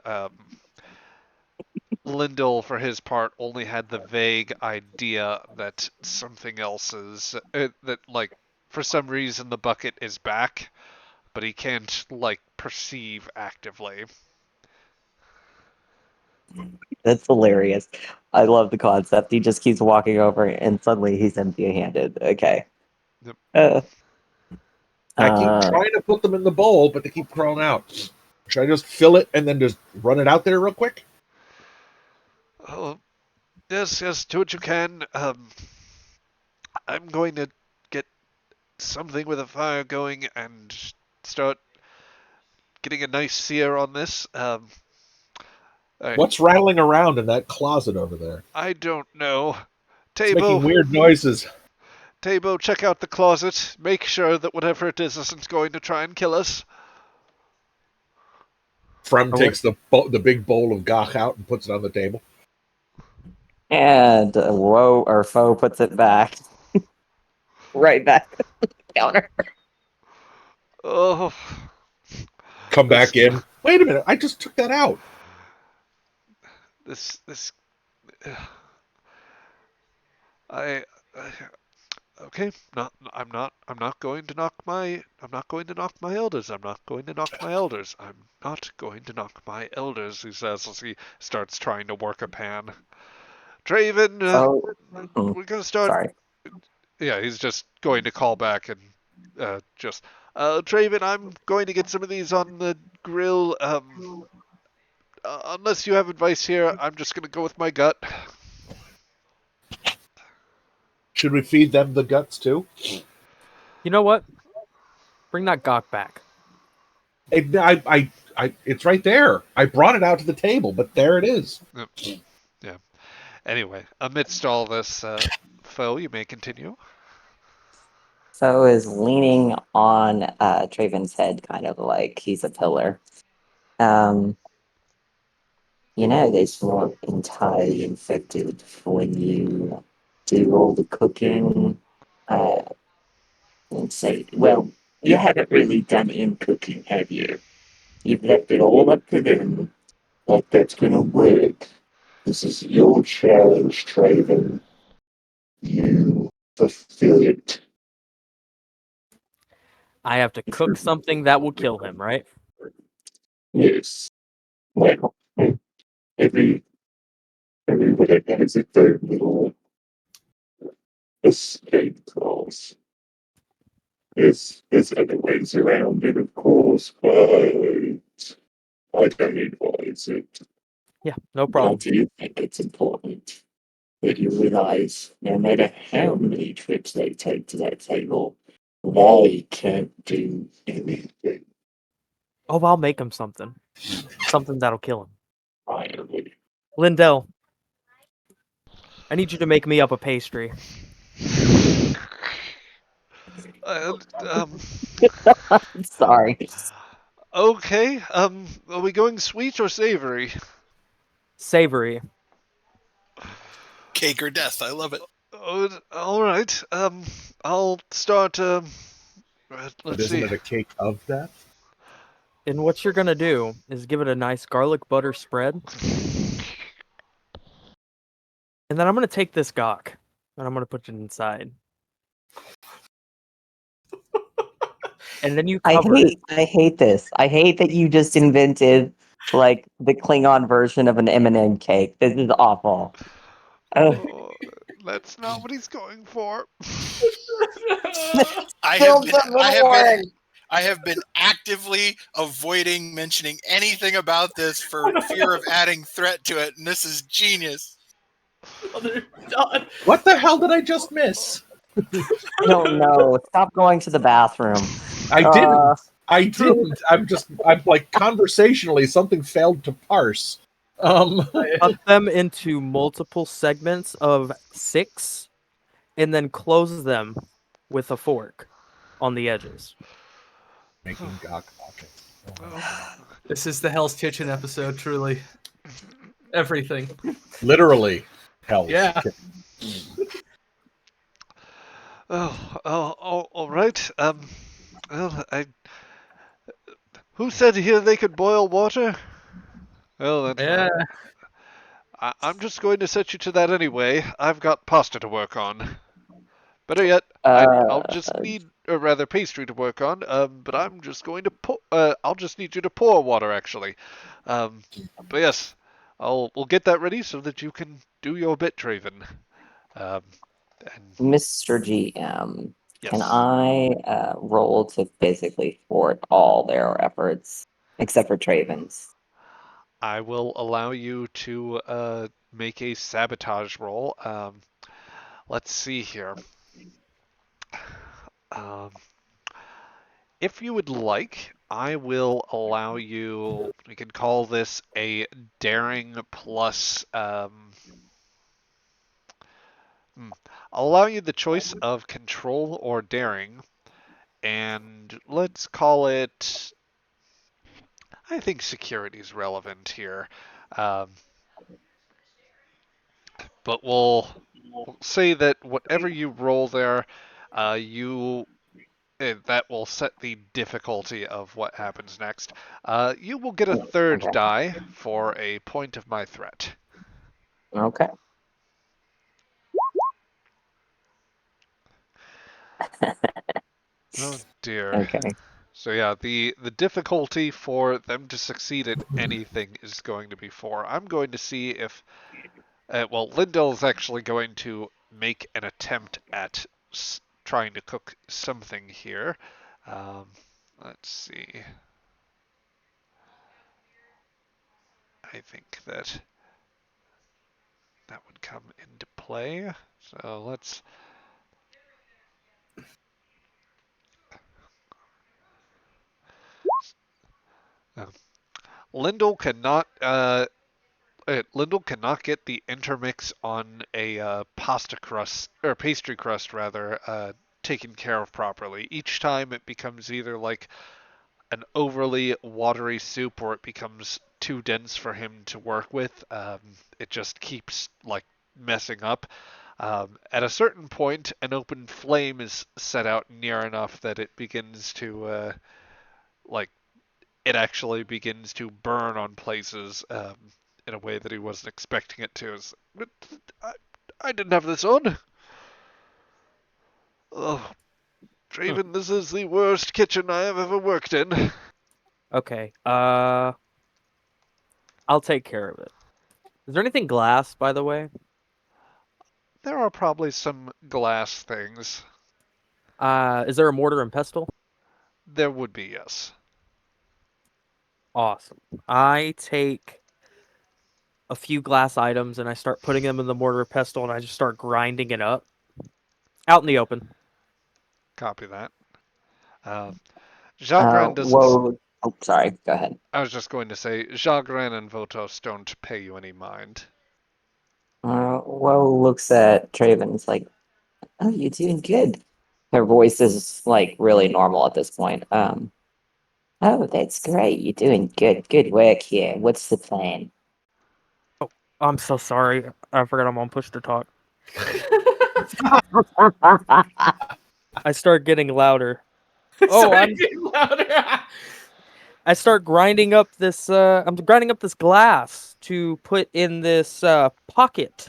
Lindell, for his part, only had the vague idea that something else is that like for some reason the bucket is back, but he can't like perceive actively. That's hilarious. I love the concept. He just keeps walking over, and suddenly he's empty-handed. Okay. Yep. I keep trying to put them in the bowl, but they keep crawling out. Should I just fill it and then just run it out there real quick? Oh, yes, do what you can. I'm going to get something with a fire going and start getting a nice sear on this. Right. What's rattling around in that closet over there? I don't know. It's making Tabo, weird noises. Tabo, check out the closet. Make sure that whatever it is isn't going to try and kill us. Frem takes the big bowl of gach out and puts it on the table. And foe puts it back. Right back on the counter. Oh, Come back in. Wait a minute, I just took that out. this. I okay. I'm not going to knock my. I'm not going to knock my elders. I'm not going to knock my elders. I'm not going to knock my elders. He says as he starts trying to work a pan. Traven, we're gonna start. Sorry. Yeah, he's just going to call back and Traven, I'm going to get some of these on the grill. Unless you have advice here, I'm just gonna go with my gut. Should we feed them the guts too? You know what? Bring that gawk back. It's right there. I brought it out to the table, but there it is. Yeah. Anyway, amidst all this, foe, you may continue. Foe is leaning on Traven's head, kind of like he's a pillar. It's not entirely infected when you do all the cooking. And say, well, you haven't really done any cooking, have you? You've left it all up to them. Like that's gonna work. This is your challenge, Traven. You fulfill it. I have to cook something that will kill him, right? Yes. Well, everybody has its own little escape clause. There's other ways around it, of course, but I don't advise it. Yeah, no But I problem. do think it's important that you realize no matter how many trips they take to that table, they can't do anything. Oh, I'll make him something. Something that'll kill him. Finally. Lindell, I need you to make me up a pastry. Sorry. Okay. Are we going sweet or savory? Savory. Cake or death. I love it. All right. I'll start. But Let's isn't see. it a cake of death? And what you're gonna do is give it a nice garlic butter spread. And then I'm gonna take this gawk and I'm gonna put it inside. and then you cover it. I hate this. I hate that you just invented like the Klingon version of an M&M cake. This is awful. Oh, that's not what he's going for. I Still have been, doesn't I have work. been, I have been actively avoiding mentioning anything about this for fear of adding threat to it, and this is genius. What the hell did I just miss? I don't know. Stop going to the bathroom. I didn't. I didn't. I'm like conversationally something failed to parse. Cut them into multiple segments of 6, and then close them with a fork on the edges. Making Gok pockets. This is the Hell's Kitchen episode, truly. Everything. Literally, hell. Yeah. All right. Well, who said here they could boil water? Well, then, Yeah. I'm just going to set you to that anyway. I've got pasta to work on. Better yet, I'll just need, or rather, pastry to work on. But I'm just going to pour. I'll just need you to pour water, actually. But yes, we'll get that ready so that you can do your bit, Traven. And Mr. GM, yes, can I roll to basically thwart all their efforts except for Traven's? I will allow you to make a sabotage roll. Let's see here. Um, if you would like, I will allow you. We can call this a daring plus. I'll allow you the choice of control or daring, and let's call it. I think security is relevant here, but we'll say that whatever you roll there, you that will set the difficulty of what happens next. You will get a third Okay. die for a point of my threat. Okay. Oh dear. Okay. So yeah, the difficulty for them to succeed at anything is going to be 4. I'm going to see if well, Lindell's actually going to make an attempt at trying to cook something here. Let's see. I think that would come into play. So let's. Lindell cannot. Lindell cannot get the intermix on a pasta crust or pastry crust rather taken care of properly. Each time it becomes either like an overly watery soup or it becomes too dense for him to work with. It just keeps like messing up. At a certain point, an open flame is set out near enough that it begins to like it actually begins to burn on places in a way that he wasn't expecting it to. But I didn't have this on. Oh, Draven, this is the worst kitchen I have ever worked in. Okay. I'll take care of it. Is there anything glass, by the way? There are probably some glass things. Is there a mortar and pestle? There would be, yes. Awesome. I take a few glass items and I start putting them in the mortar and pestle and I just start grinding it up out in the open. Copy that. Jagran doesn't. Whoa. Oh, sorry. Go ahead. I was just going to say, Jagran and Votos don't pay you any mind. Whoa looks at Traven and is like, oh, you're doing good. Her voice is like really normal at this point. Oh, that's great. You're doing good. Good work here. What's the plan? Oh, I'm so sorry. I forgot I'm on push to talk. I start getting louder. Oh, I'm louder. I start grinding up this. I'm grinding up this glass to put in this pocket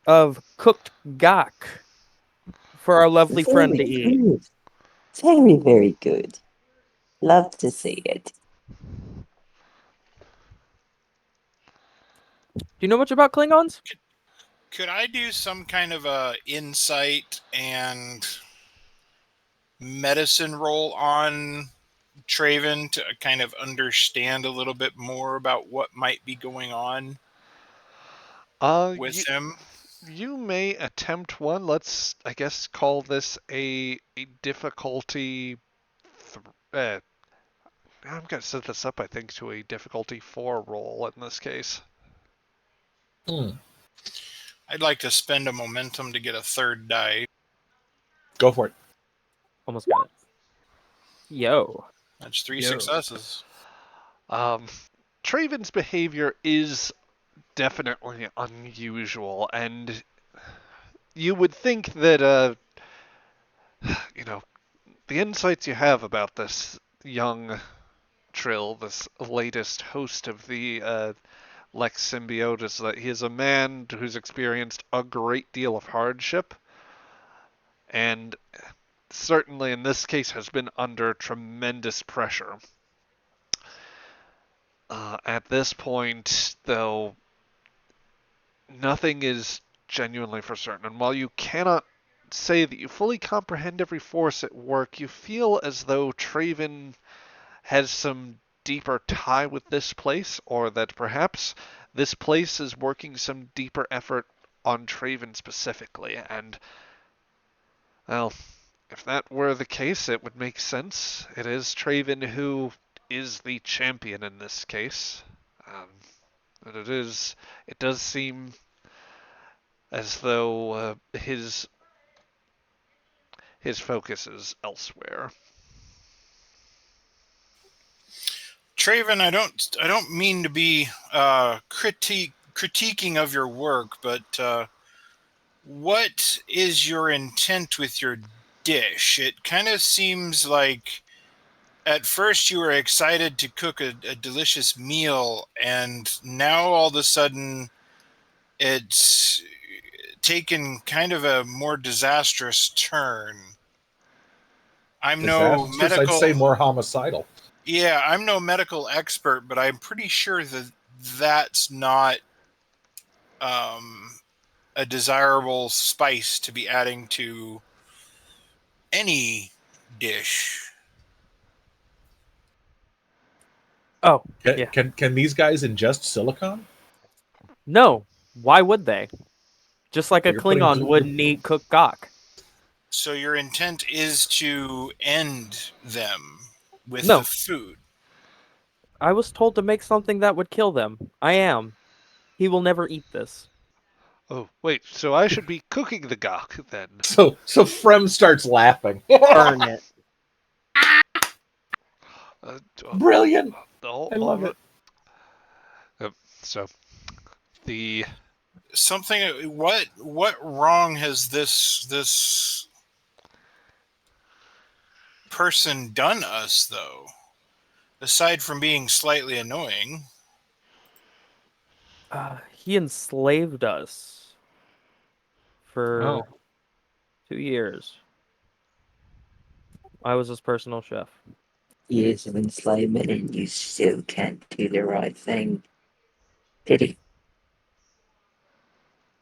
of cooked gak for our lovely friend to eat. Very, very good. Love to see it. Do you know much about Klingons? Could I do some kind of a insight and medicine roll on Traven to kind of understand a little bit more about what might be going on with him? You may attempt one. Let's, I guess, call this a difficulty. I'm gonna set this up, I think, to a difficulty 4 roll in this case. I'd like to spend a momentum to get a third die. Go for it. Almost got it. Yo. That's 3 Yo. successes. Traven's behavior is definitely unusual, and you would think that, the insights you have about this young Trill, this latest host of the Lex Symbiote, is that he is a man who's experienced a great deal of hardship, and certainly in this case has been under tremendous pressure. At this point, though, nothing is genuinely for certain, and while you cannot say that you fully comprehend every force at work, you feel as though Traven has some deeper tie with this place, or that perhaps this place is working some deeper effort on Traven specifically. And, well, if that were the case, it would make sense. It is Traven who is the champion in this case. And it does seem as though his focus is elsewhere. Traven, I don't mean to be critiquing of your work, but what is your intent with your dish? It kind of seems like at first you were excited to cook a delicious meal, and now all of a sudden it's taken kind of a more disastrous turn. I'm no Disastrous, medical. I'd say more homicidal. Yeah, I'm no medical expert, but I'm pretty sure that that's not a desirable spice to be adding to any dish. Oh, Can, yeah. can these guys ingest silicon? No. Why would they? Just like So a you're putting Klingon wouldn't eat cooked gok. So your intent is to end them with No. the food. I was told to make something that would kill them. I am. He will never eat this. Oh, wait, so I should be cooking the gok then? So Frem starts laughing. Burn it. Brilliant. Oh, I love it. So, the Something. What wrong has this person done us, though? Aside from being slightly annoying. He enslaved us for 2 years. I was his personal chef. Years of enslavement and you still can't do the right thing. Pity.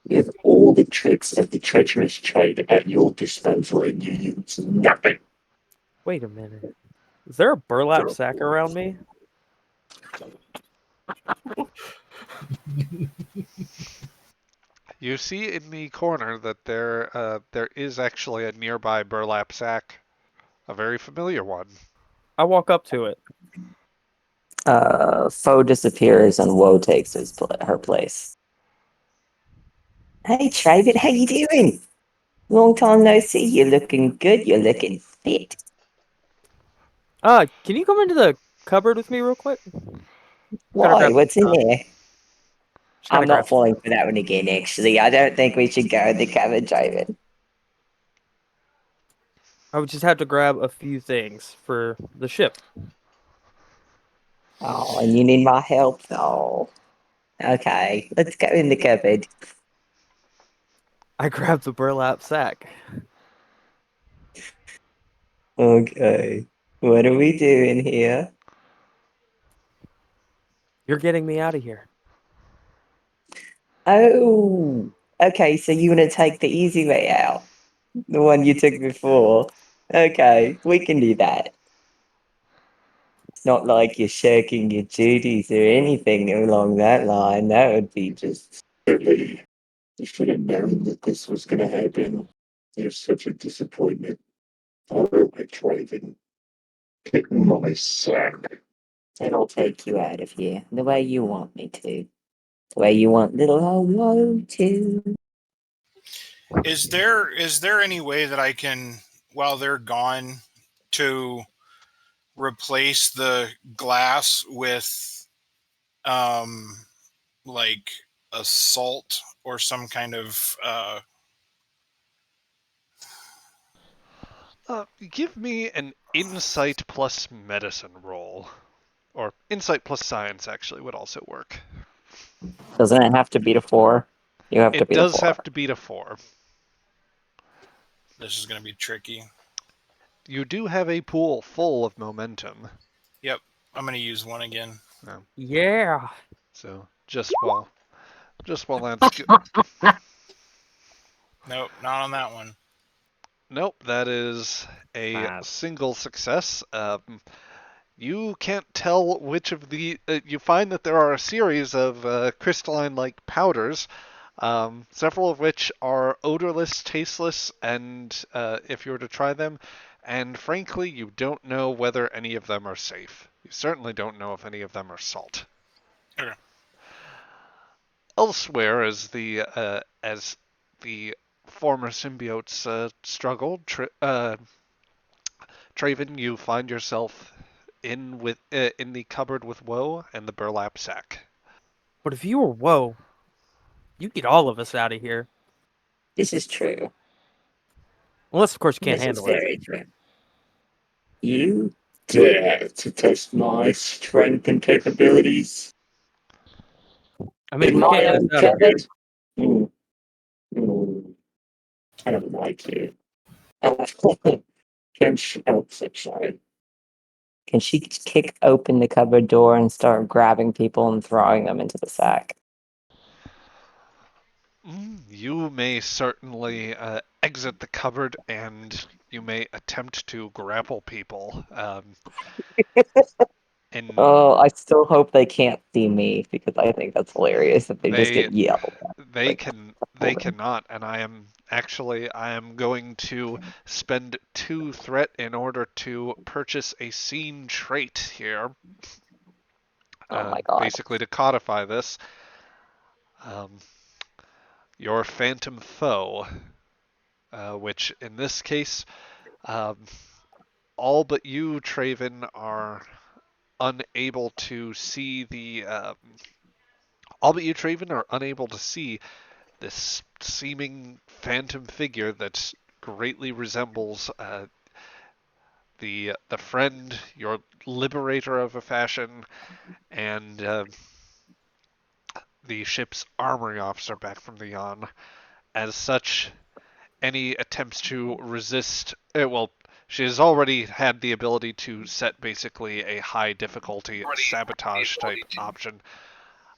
You have all the tricks of the treacherous trade at your disposal and you use nothing. Wait a minute. Is there a burlap sack around me? you see in the corner that there is actually a nearby burlap sack, a very familiar one. I walk up to it. Foe disappears and Woe takes her place. Hey, Traven, how you doing? Long time no see. You're looking good. You're looking fit. Can you come into the cupboard with me real quick? Why? grab What's in some there? Just gotta I'm not grab. falling for that one again, actually. I don't think we should go in the cupboard, Traven. I would just have to grab a few things for the ship. Oh, and you need my help? Oh. Okay, let's go in the cupboard. I grabbed the burlap sack. Okay. What are we doing here? You're getting me out of here. Oh, okay. So you want to take the easy way out, the one you took before? Okay, we can do that. It's not like you're shirking your duties or anything along that line. That would be just silly. You should have known that this was going to happen. You're such a disappointment. Follow my Traven. Pick my sack. And I'll take you out of here the way you want me to. The way you want little old Mo to. Is there any way that I can, while they're gone, to replace the glass with like a salt or some kind of Give me an insight plus medicine roll. Or insight plus science, actually, would also work. Doesn't it have to beat a 4? You have to It beat a does 4. have to beat a 4. this is going to be tricky. You do have a pool full of momentum. Yep, I'm going to use one again. Yeah. So just while that's good. Nope, not on that one. Nope, that is a Bad. single success. You can't tell which of the. You find that there are a series of crystalline-like powders, several of which are odorless, tasteless, and if you were to try them, and frankly, you don't know whether any of them are safe. You certainly don't know if any of them are salt. Okay. Elsewhere, as the former symbiotes struggled, Traven, you find yourself in the cupboard with Woe and the burlap sack. But if you were Woe, you get all of us out of here. This is true. Unless, of course, you can't This is handle it. very true. You dare to test my strength and capabilities I mean, if in you my can't get us own out of here, cupboard? Mm, mm, I don't like you. Can she? Oh, so sorry. Can she kick open the cupboard door and start grabbing people and throwing them into the sack? You may certainly exit the cupboard and you may attempt to grapple people. And Oh, I still hope they can't see me because I think that's hilarious if they just they get yelled at. they Like, can they cannot, and I am going to spend 2 threat in order to purchase a scene trait here. oh my god. Basically to codify this. Um, your phantom foe, which in this case, um, all but you, Traven, are unable to see all but you, Traven, are unable to see this seeming phantom figure that greatly resembles the friend, your liberator of a fashion, and the ship's armory officer back from the Yon. As such, any attempts to resist, well, she has already had the ability to set basically a high difficulty sabotage type option.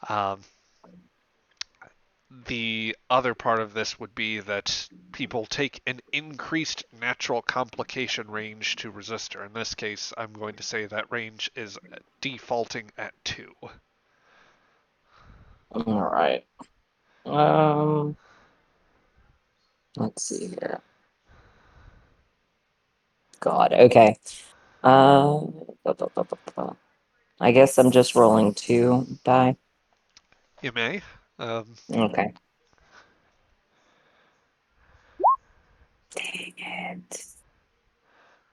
Um, the other part of this would be that people take an increased natural complication range to resist her. In this case, I'm going to say that range is defaulting at 2. All right. Um, let's see here. God. Okay. Uh, I guess I'm just rolling 2 die. You may. Um, Okay. Dang it.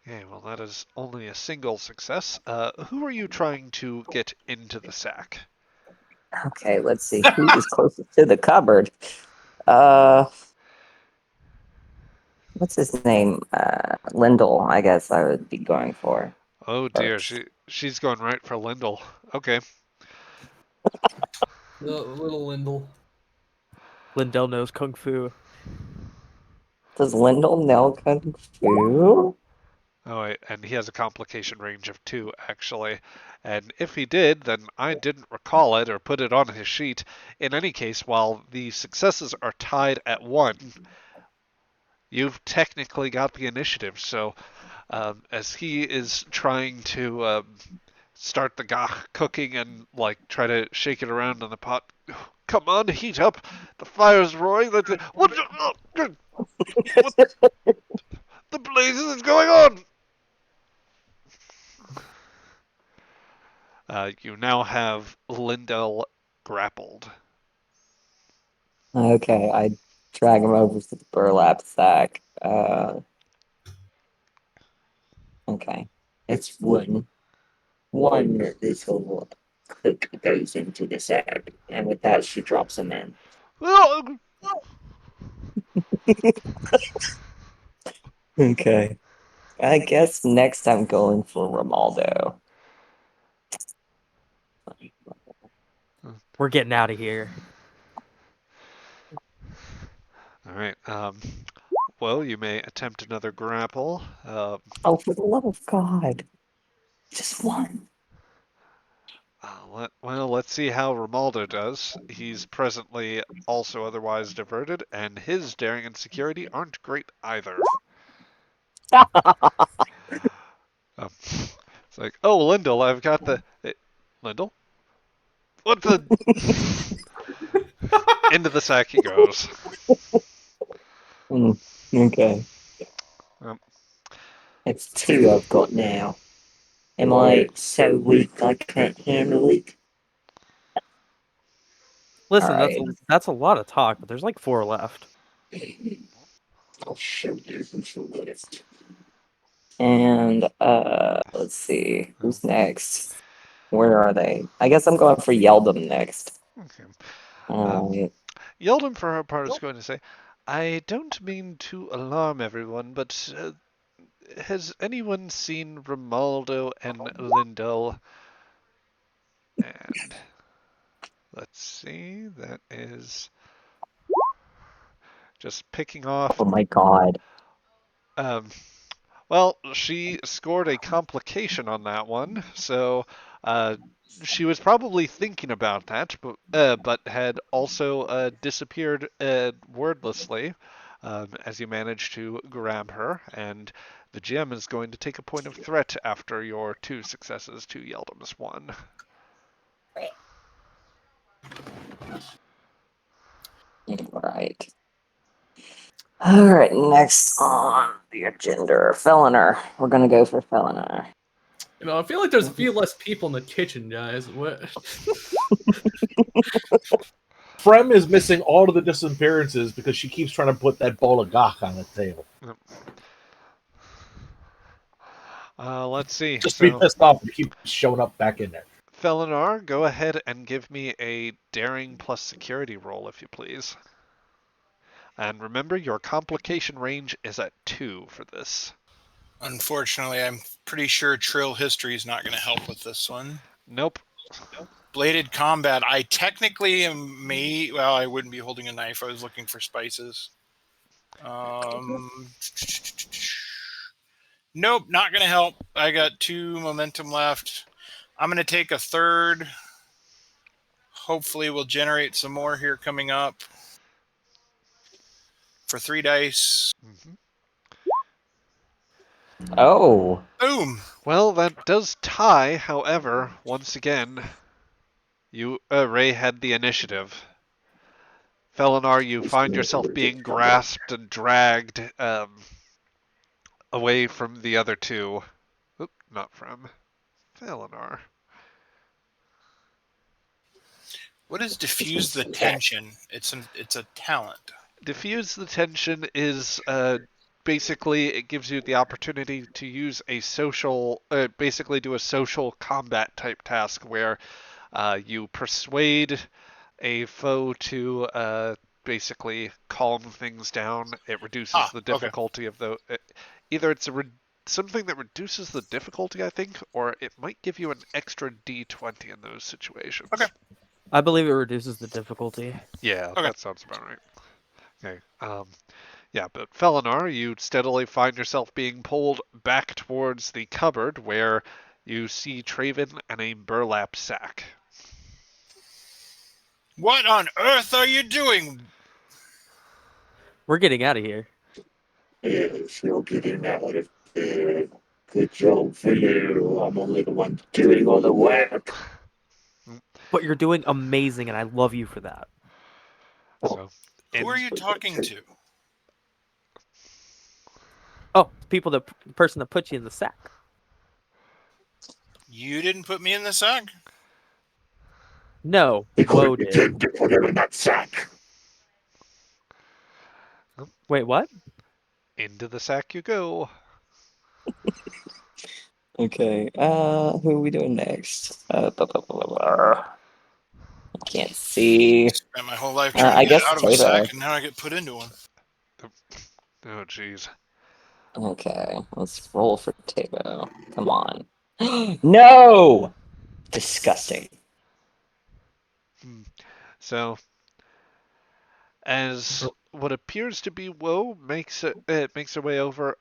okay, well, that is only a single success. Who are you trying to get into the sack? Okay, let's see who is closest to the cupboard. Uh, what's his name? Lindell, I guess I would be going for Oh dear, first. she's going right for Lindell. Okay. The little Lindell. Lindell knows Kung Fu. Does Lindell know Kung Fu? Oh, and he has a complication range of 2, actually. And if he did, then I didn't recall it or put it on his sheet. In any case, while the successes are tied at 1, you've technically got the initiative. So, as he is trying to start the gach cooking and like try to shake it around in the pot, come on, heat up! The fire's roaring. What the blazes is going on? You now have Lindell grappled. Okay, I drag him over to the burlap sack. Okay. It's one little clip goes into the sack, and with that, she drops him in. Okay. I guess next I'm going for Romaldo. We're getting out of here. All right. Well, you may attempt another grapple. Oh, for the love of God. Just one. Let's see how Romaldo does. He's presently also otherwise diverted, and his daring and security aren't great either. It's like, oh, Lindell, I've got the... Lindell? What the... Into the sack he goes. Okay. Um, It's 2 I've got now. Am I so weak I can't handle it? Listen, Alright. that's a lot of talk, but there's like 4 left. I'll show you who's left. And let's see, who's next? Where are they? I guess I'm going for Yeldum next. okay. Alright. Yeldon, for her part, is going to say, I don't mean to alarm everyone, but has anyone seen Romaldo and Lindell? And let's see, that is just picking off. Oh my God. Well, she scored a complication on that one, so she was probably thinking about that, but had also disappeared wordlessly as you managed to grab her, and the GM is going to take a point of threat after your 2 successes to Yeldum's 1. Alright. Alright, next on the agenda, Feliner. We're gonna go for Feliner. You know, I feel like there's a few less people in the kitchen, guys. What? Frem is missing all of the disappearances because she keeps trying to put that bowl of gach on the table. Let's see. Just be pissed off and keep showing up back in there. Felinar, go ahead and give me a daring plus security roll, if you please. And remember, your complication range is at 2 for this. Unfortunately, I'm pretty sure Trill History is not going to help with this one. Nope. Bladed Combat. I technically well, I wouldn't be holding a knife. I was looking for spices. Nope, not going to help. I got 2 momentum left. I'm going to take a third. Hopefully we'll generate some more here coming up. For 3 dice. Mm-hmm. Oh. Boom. Well, that does tie. However, once again, Ray had the initiative. Felinar, you find yourself being grasped and dragged away from the other 2. Oop, not from Felinar. What is diffuse the tension? It's a talent. Diffuse the tension is basically it gives you the opportunity to use a basically do a social combat type task where you persuade a foe to basically calm things down. It reduces the difficulty of the. Either it's something that reduces the difficulty, I think, or it might give you an extra D20 in those situations. Okay. I believe it reduces the difficulty. Yeah, that sounds about right. Okay. Yeah, but Felinar, you steadily find yourself being pulled back towards the cupboard where you see Traven and a burlap sack. What on earth are you doing? We're getting out of here. If you're getting out of here, good job for you. I'm only the one doing all the work. But you're doing amazing, and I love you for that. So, Who are you talking to? Oh, the person that put you in the sack. You didn't put me in the sack? No, Woe did. Him to put him in that sack. Wait, what? into the sack you go. Okay, who are we doing next? I can't see. Spent my whole life trying I to get guess out of a Tabo. sack, and now I get put into one. Oh, jeez. Okay, let's roll for Tabo. Come on. No! Disgusting. So, as what appears to be Woe makes her way over,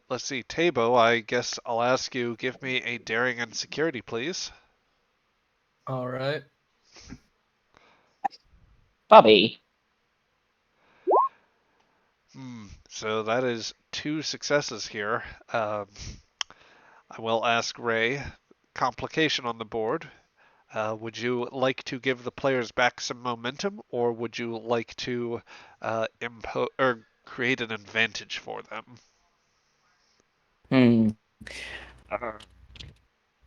let's see, Tabo, I guess I'll ask you, give me a daring and security, please. All right. Bobby. So that is 2 successes here. I will ask Ray, complication on the board. Would you like to give the players back some momentum, or would you like to create an advantage for them?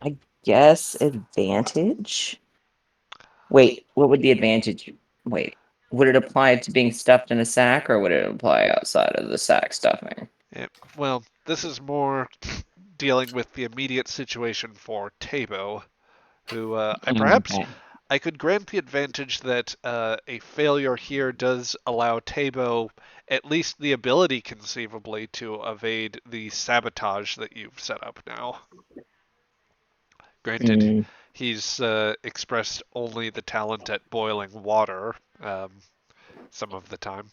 I guess advantage? Wait, what would the advantage? Wait, would it apply to being stuffed in a sack, or would it apply outside of the sack stuffing? Well, this is more dealing with the immediate situation for Tabo, who Okay. I could grant the advantage that a failure here does allow Tabo at least the ability, conceivably, to evade the sabotage that you've set up now. Granted, he's expressed only the talent at boiling water some of the time.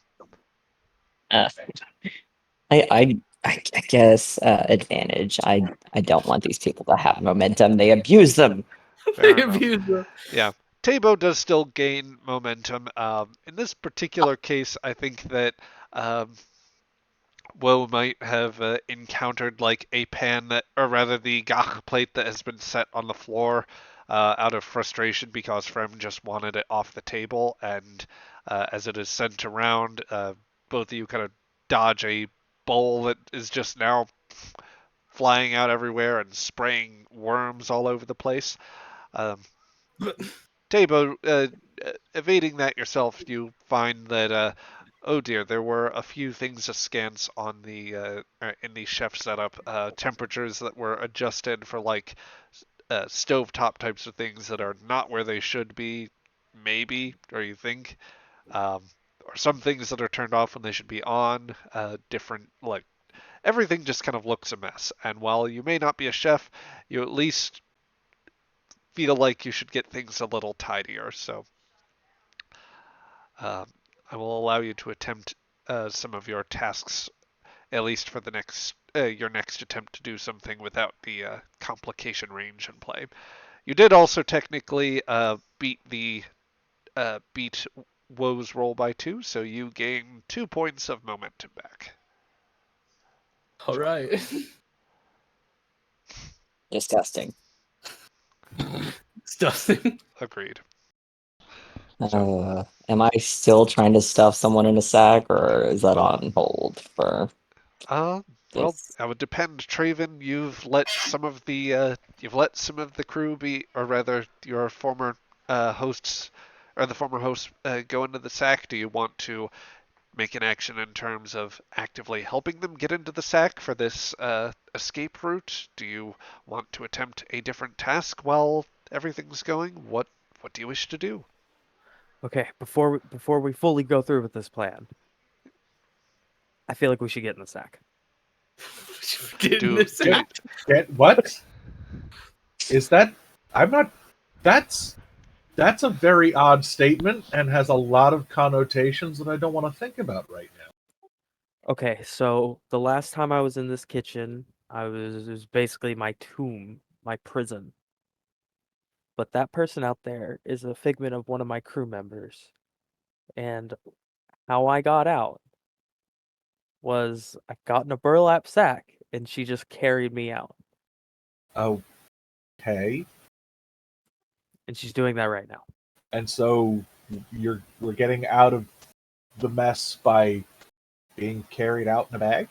I guess advantage. I don't want these people to have momentum. They abuse them. Fair enough. Yeah, Tabo does still gain momentum. In this particular case, I think that Woe might have encountered like a pan that, or rather the gach plate that has been set on the floor out of frustration because Frem just wanted it off the table, and as it is sent around, both of you kind of dodge a bowl that is just now flying out everywhere and spraying worms all over the place. Tabo, evading that yourself, you find that oh dear, there were a few things askance on the in the chef setup. Temperatures that were adjusted for like stovetop types of things that are not where they should be, maybe, or you think, or some things that are turned off when they should be on. Different, like, everything just kind of looks a mess. And while you may not be a chef, you at least feel like you should get things a little tidier. So I will allow you to attempt some of your tasks, at least for the next your next attempt to do something without the complication range in play. You did also technically beat Woe's roll by 2, so you gain 2 points of momentum back. All right. Disgusting. Disgusting. Agreed. Am I still trying to stuff someone in a sack, or is that on hold for? Well, that would depend. Traven, you've let some of the crew be, or rather, your former hosts, or the former hosts, go into the sack. Do you want to make an action in terms of actively helping them get into the sack for this escape route? Do you want to attempt a different task while everything's going? What do you wish to do? Okay, before we fully go through with this plan, I feel like we should get in the sack. Get in the sack. What? Is that? I'm not. That's a very odd statement and has a lot of connotations that I don't want to think about right now. Okay, so the last time I was in this kitchen, it was basically my tomb, my prison. But that person out there is a figment of one of my crew members. And how I got out was I got in a burlap sack and she just carried me out. Okay. And she's doing that right now. And so we're getting out of the mess by being carried out in a bag?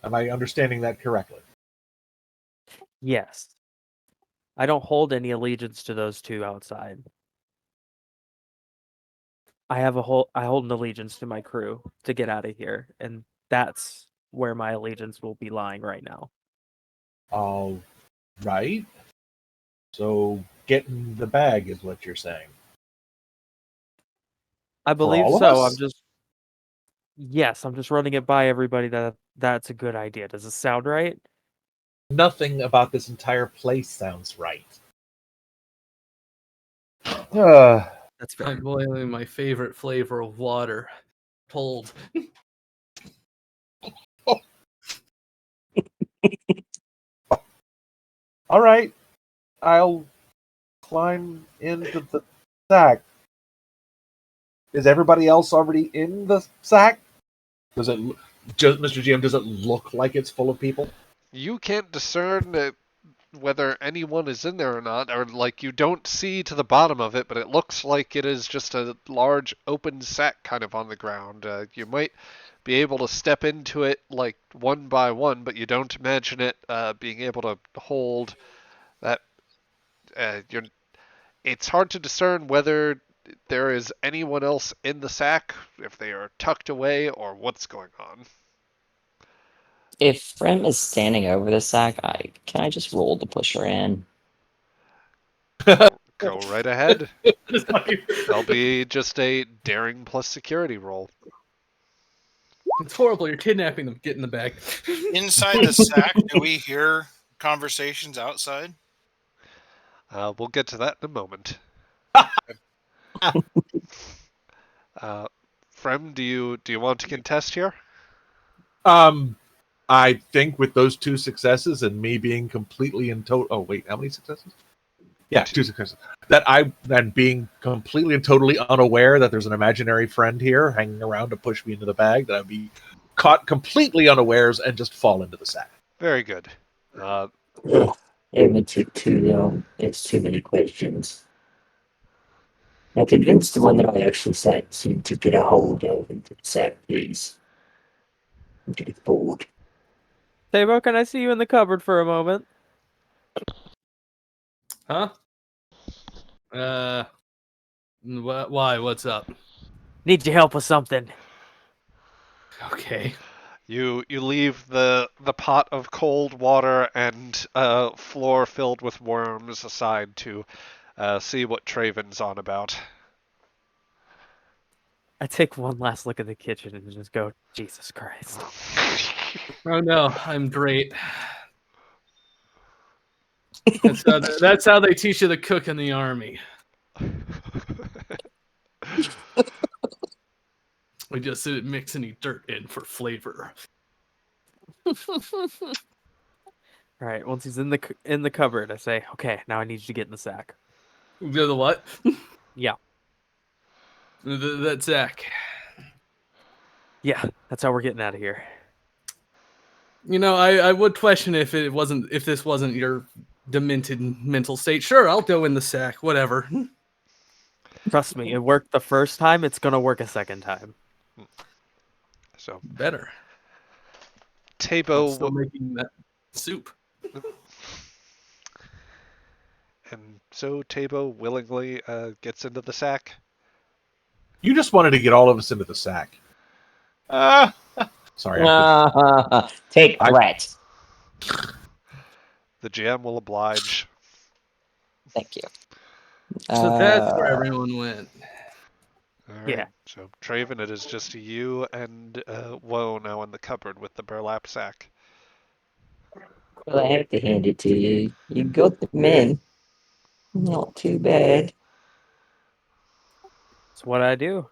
Am I understanding that correctly? Yes. I don't hold any allegiance to those two outside. I hold an allegiance to my crew to get out of here, and that's where my allegiance will be lying right now. All right. So get in the bag is what you're saying. I believe all of so. us? I'm just running it by everybody that's a good idea. Does it sound right? Nothing about this entire place sounds right. Uh, That's fair. I'm boiling my favorite flavor of water. Cold. all right. I'll climb into the sack. Is everybody else already in the sack? Does it, Mr. GM? Does it look like it's full of people? You can't discern whether anyone is in there or not, or like you don't see to the bottom of it, but it looks like it is just a large open sack kind of on the ground. You might be able to step into it like one by one, but you don't imagine it being able to hold that. You're. It's hard to discern whether there is anyone else in the sack, if they are tucked away, or what's going on. If Frem is standing over the sack, can I just roll to push her in? Go right ahead. There'll be just a daring plus security roll. It's horrible. You're kidnapping them. Get in the bag. Inside the sack, do we hear conversations outside? We'll get to that in a moment. Frem, do you want to contest here? I think with those two successes and me being completely in total. Oh wait, how many successes? Yeah, two successes. That I and being completely and totally unaware that there's an imaginary friend here hanging around to push me into the bag. That I'd be caught completely unawares and just fall into the sack. Very good. Ugh, it would take too long. It's too many questions. Now convince the one that I actually sent you to get a hold of and to sack, please. I'm getting bored. Tabo, can I see you in the cupboard for a moment? Huh? Why? What's up? Need your help with something. Okay. You leave the pot of cold water and floor filled with worms aside to see what Traven's on about. I take one last look at the kitchen and just go, Jesus Christ. Oh no, I'm great. That's how they teach you to cook in the army. We just didn't mix any dirt in for flavor. All right, once he's in the cupboard, I say, okay, now I need you to get in the sack. The what? Yeah. That sack. Yeah, that's how we're getting out of here. You know, I would question if this wasn't your demented mental state. Sure, I'll go in the sack. Whatever. Trust me, it worked the first time, it's gonna work a second time. So Better. I'm Tabo still making that soup. and so Tabo willingly gets into the sack. You just wanted to get all of us into the sack. Sorry. Take threat. The GM will oblige. Thank you. So that's where everyone went. All right. Yeah. So Traven, it is just you and Woe now in the cupboard with the burlap sack. Well, I have to hand it to you. You got them in. Not too bad. It's what I do.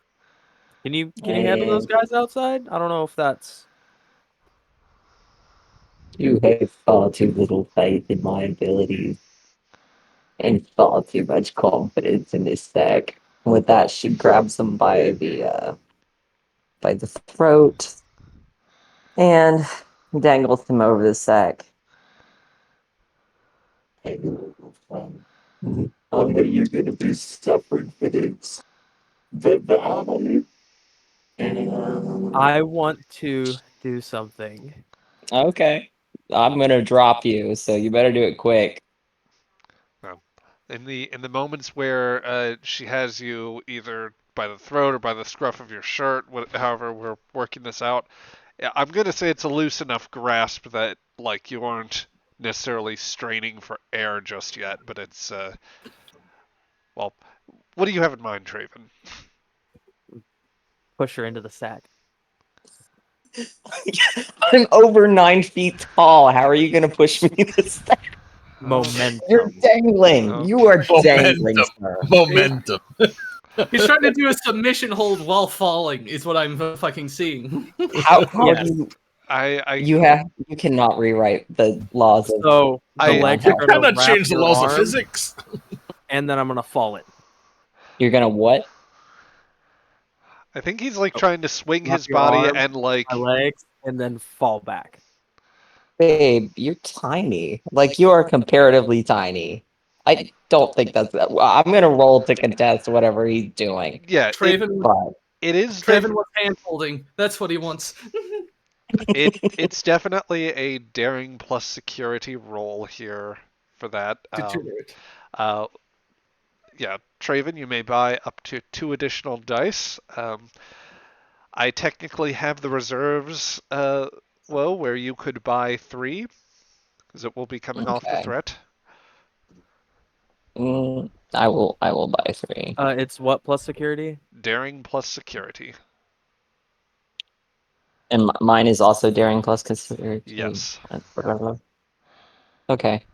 Can you handle those guys outside? I don't know if that's. You have far too little faith in my abilities and far too much confidence in this stack. With that, she grabs him by the throat and dangles him over the sack. I know you're gonna be suffering for this. But I want to do something. Okay. I'm gonna drop you, so you better do it quick. Well, in the moments where she has you either by the throat or by the scruff of your shirt, however we're working this out, I'm gonna say it's a loose enough grasp that like you aren't necessarily straining for air just yet, but it's well, what do you have in mind, Traven? Push her into the sack. I'm over 9 feet tall. How are you gonna push me this time? Momentum. You're dangling. You are dangling, Momentum. sir. Momentum. He's trying to do a submission hold while falling, is what I'm fucking seeing. How Yes. do you I you cannot rewrite the laws of So the I- legs You are gonna cannot wrap change the your laws of arm, physics. and then I'm gonna fall it. you're gonna what? I think he's like trying to swing Wrap his your body arm, and like my legs, and then fall back. Babe, you're tiny. Like you are comparatively tiny. I don't think that's that. Well, I'm gonna roll to contest whatever he's doing. yeah, Traven, But it is Traven was hand holding. That's what he wants. it's definitely a daring plus security roll here for that. Deteriorate. Uh, yeah, Traven, you may buy up to 2 additional dice. I technically have the reserves, where you could buy 3, because it will be coming off the okay. threat. I will buy 3. It's what plus security? Daring plus security. And mine is also daring plus considered. Yes. Okay.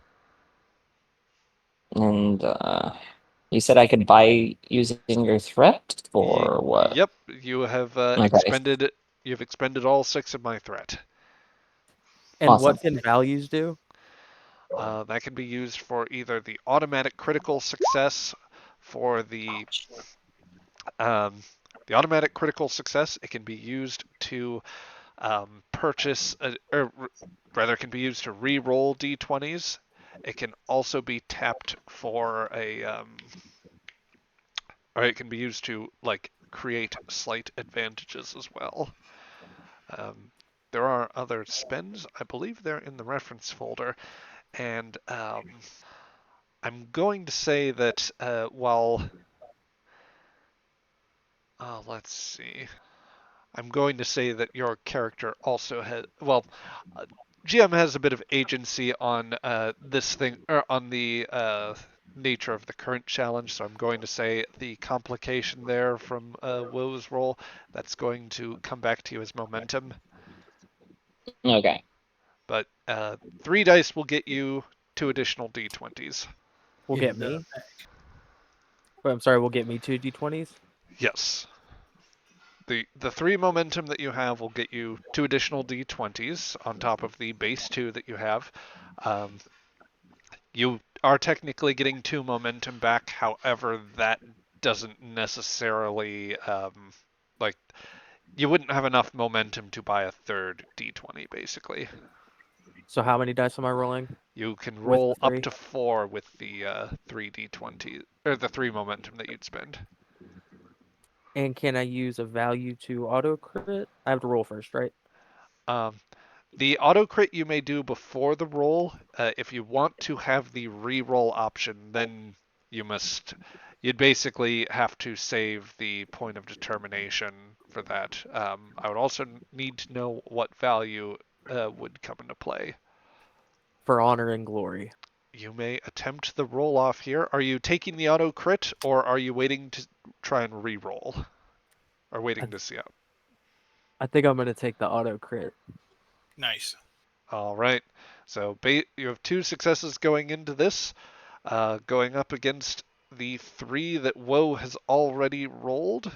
And you said I could buy using your threat or what? Yep, you have Okay. You've expended all 6 of my threat. And Awesome. what can values do? That can be used for either the automatic critical success, for the automatic critical success. It can be used to purchase, or rather, it can be used to re-roll d20s. It can also be tapped for or it can be used to like create slight advantages as well. There are other spends. I believe they're in the reference folder, and I'm going to say that let's see. I'm going to say that your character also has, GM has a bit of agency on this thing, or on the nature of the current challenge, so I'm going to say the complication there from Woe's roll, that's going to come back to you as momentum. Okay. But 3 dice will get you 2 additional d20s. Will get me. Wait, I'm sorry. Will get me 2 d20s. Yes. The 3 momentum that you have will get you 2 additional d20s on top of the base 2 that you have. You are technically getting 2 momentum back, however, that doesn't necessarily like you wouldn't have enough momentum to buy a third d20 basically. So how many dice am I rolling? You can With roll the up 3? to 4 with the 3 d20 or the 3 momentum that you'd spend. And can I use a value to auto crit? I have to roll first, right? The auto crit you may do before the roll. If you want to have the re-roll option, then you'd basically have to save the point of determination for that. I would also need to know what value would come into play. For honor and glory. You may attempt the roll off here. Are you taking the auto crit, or are you waiting to try and re-roll? Or waiting to see out? I think I'm gonna take the auto crit. Nice. All right. So you have 2 successes going into this, going up against the 3 that Woe has already rolled.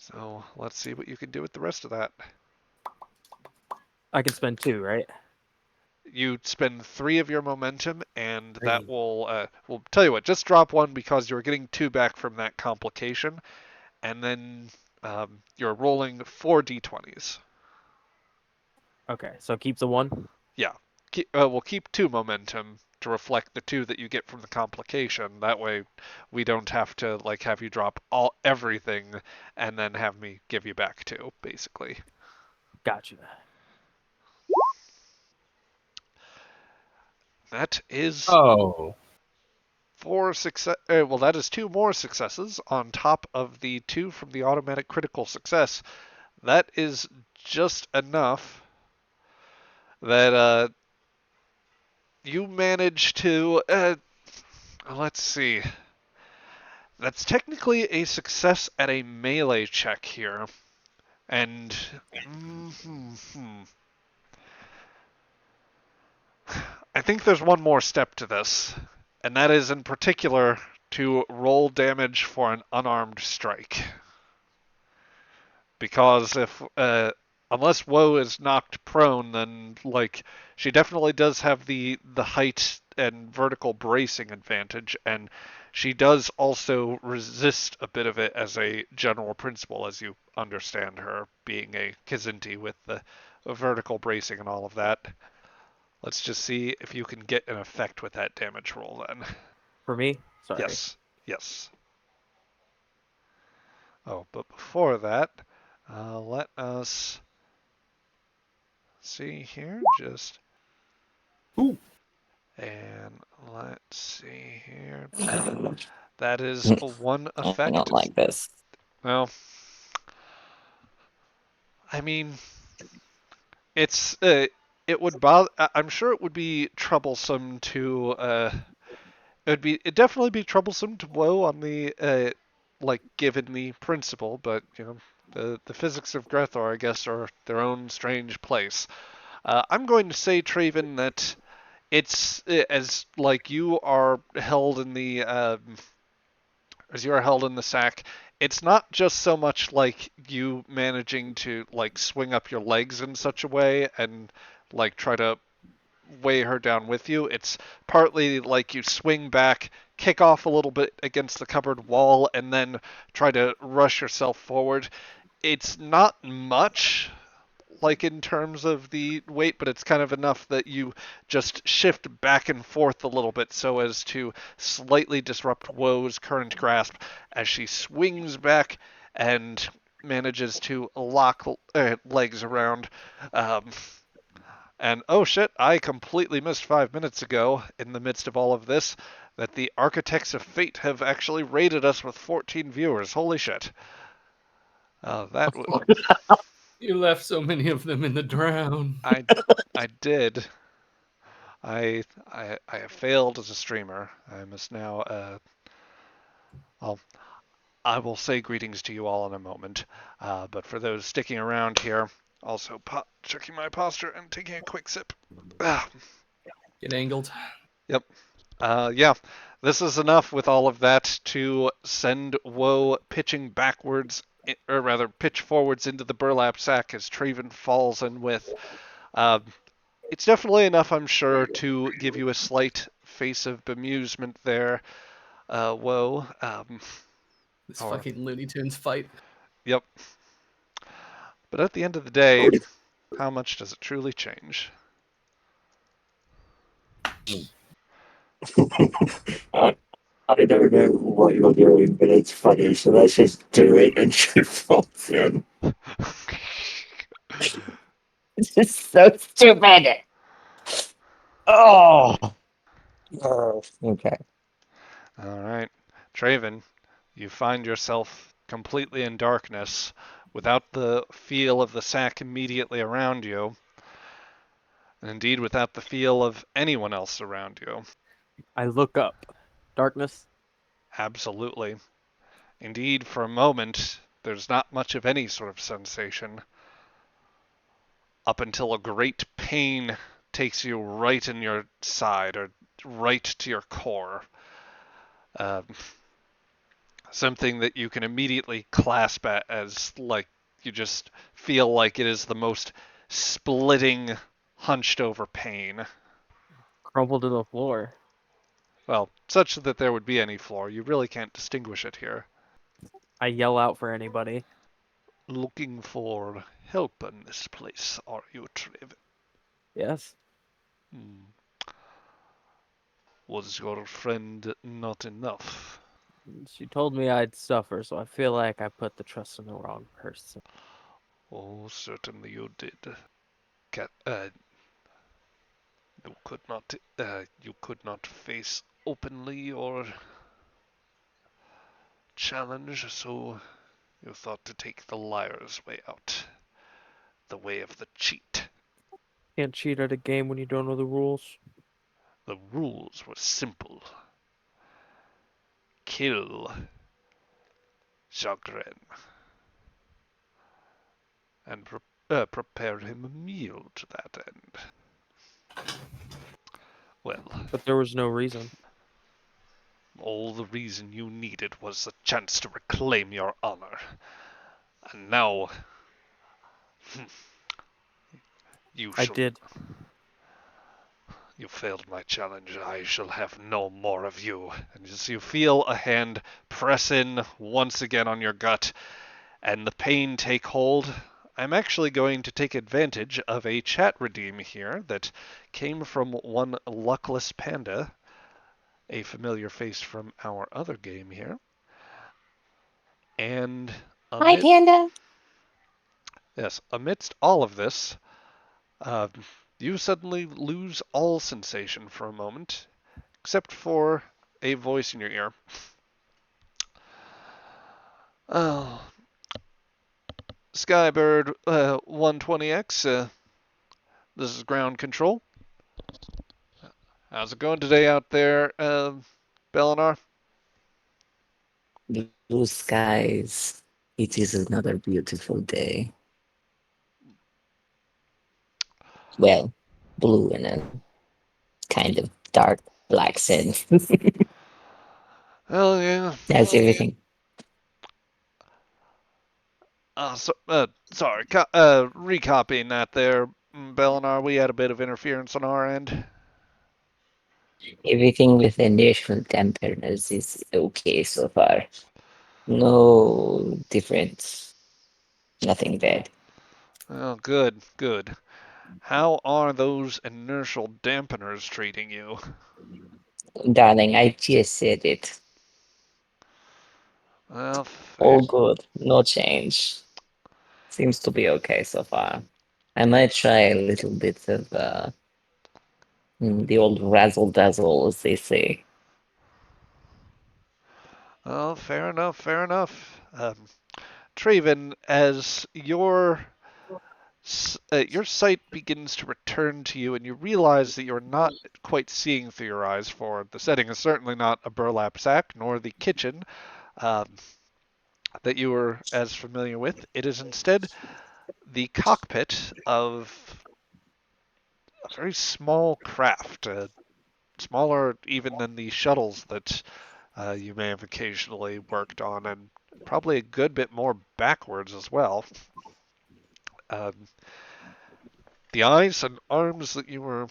So let's see what you can do with the rest of that. I can spend 2, right? You spend 3 of your momentum, and that 3. will tell you what. Just drop 1 because you're getting 2 back from that complication, and then you're rolling 4 d20s. Okay, so keep the 1. Yeah, we'll keep 2 momentum to reflect the 2 that you get from the complication. That way, we don't have to like have you drop everything and then have me give you back 2, basically. Gotcha. That is Oh. 4 success. Well, that is 2 more successes on top of the 2 from the automatic critical success. That is just enough that you manage to. Let's see. That's technically a success at a melee check here, and I think there's one more step to this, and that is in particular to roll damage for an unarmed strike. Because if unless Woe is knocked prone, then like she definitely does have the height and vertical bracing advantage, and she does also resist a bit of it as a general principle, as you understand her being a Kzinti with the vertical bracing and all of that. Let's just see if you can get an effect with that damage roll then. For me? Sorry. Yes, yes. Oh, but before that, let us see here. Just. Ooh. And let's see here. That is one I effect. don't like this. Well, I mean, it's it would bother. I'm sure it would be troublesome to. It'd definitely be troublesome to Woe on the like given the principle, but you know the physics of Grethor, I guess, are their own strange place. I'm going to say, Traven, that it's as like you are held in the as you are held in the sack. It's not just so much like you managing to like swing up your legs in such a way and like try to weigh her down with you. It's partly like you swing back, kick off a little bit against the cupboard wall, and then try to rush yourself forward. It's not much, like in terms of the weight, but it's kind of enough that you just shift back and forth a little bit so as to slightly disrupt Woe's current grasp as she swings back and manages to lock legs around. And oh shit, I completely missed 5 minutes ago in the midst of all of this that the Architects of Fate have actually rated us with 14 viewers. Holy shit. That You left so many of them in the drown. I did. I have failed as a streamer. I must now I'll I will say greetings to you all in a moment. But for those sticking around here, also checking my posture and taking a quick sip. Get angled. Yep. Yeah. This is enough with all of that to send Woe pitching backwards, or rather pitch forwards into the burlap sack as Traven falls in with. It's definitely enough, I'm sure, to give you a slight face of bemusement there, Woe. This fucking Looney Tunes fight. Yep. But at the end of the day, how much does it truly change? I don't know what you're doing, but it's funny, so let's just do it and she falls in. This is so stupid. Oh. Okay. All right. Traven, you find yourself completely in darkness without the feel of the sack immediately around you, and indeed without the feel of anyone else around you. I look up. Darkness? Absolutely. Indeed, for a moment, there's not much of any sort of sensation up until a great pain takes you right in your side or right to your core. something that you can immediately clasp at as, like, you just feel like it is the most splitting, hunched over pain. Crumple to the floor. Well, such that there would be any floor. You really can't distinguish it here. I yell out for anybody. Looking for help in this place, are you, Traven? Yes. Was your friend not enough? She told me I'd suffer, so I feel like I put the trust in the wrong person. Oh, certainly you did. Cat, you could not face openly or challenge, so you thought to take the liar's way out, the way of the cheat. Can't cheat at a game when you don't know the rules. The rules were simple. Kill Jagren and prepare him a meal to that end. Well, But there was no reason. all the reason you needed was a chance to reclaim your honor. And now, I did. You failed my challenge. I shall have no more of you. And as you feel a hand press in once again on your gut and the pain take hold, I'm actually going to take advantage of a chat redeem here that came from one Luckless Panda, a familiar face from our other game here. And Hi, Panda. yes, amidst all of this, you suddenly lose all sensation for a moment, except for a voice in your ear. Oh, Skybird 120X, this is ground control. How's it going today out there, Belinar? Blue skies. It is another beautiful day. Well, blue and a kind of dark black sense. Hell yeah. That's everything. Sorry, recopying that there, Belinar. We had a bit of interference on our end. Everything with initial dampers is okay so far. No difference. Nothing bad. Oh, good, good. How are those inertial dampeners treating you? Darling, I just said it. Well, All good. No change. Seems to be okay so far. I might try a little bit of the old razzle dazzle, as they say. oh, fair enough, fair enough. Traven, as your sight begins to return to you, and you realize that you're not quite seeing through your eyes, for the setting is certainly not a burlap sack, nor the kitchen um, that you were as familiar with. It is instead the cockpit of a very small craft, smaller even than the shuttles that you may have occasionally worked on, and probably a good bit more backwards as well. Um, the eyes and arms that you were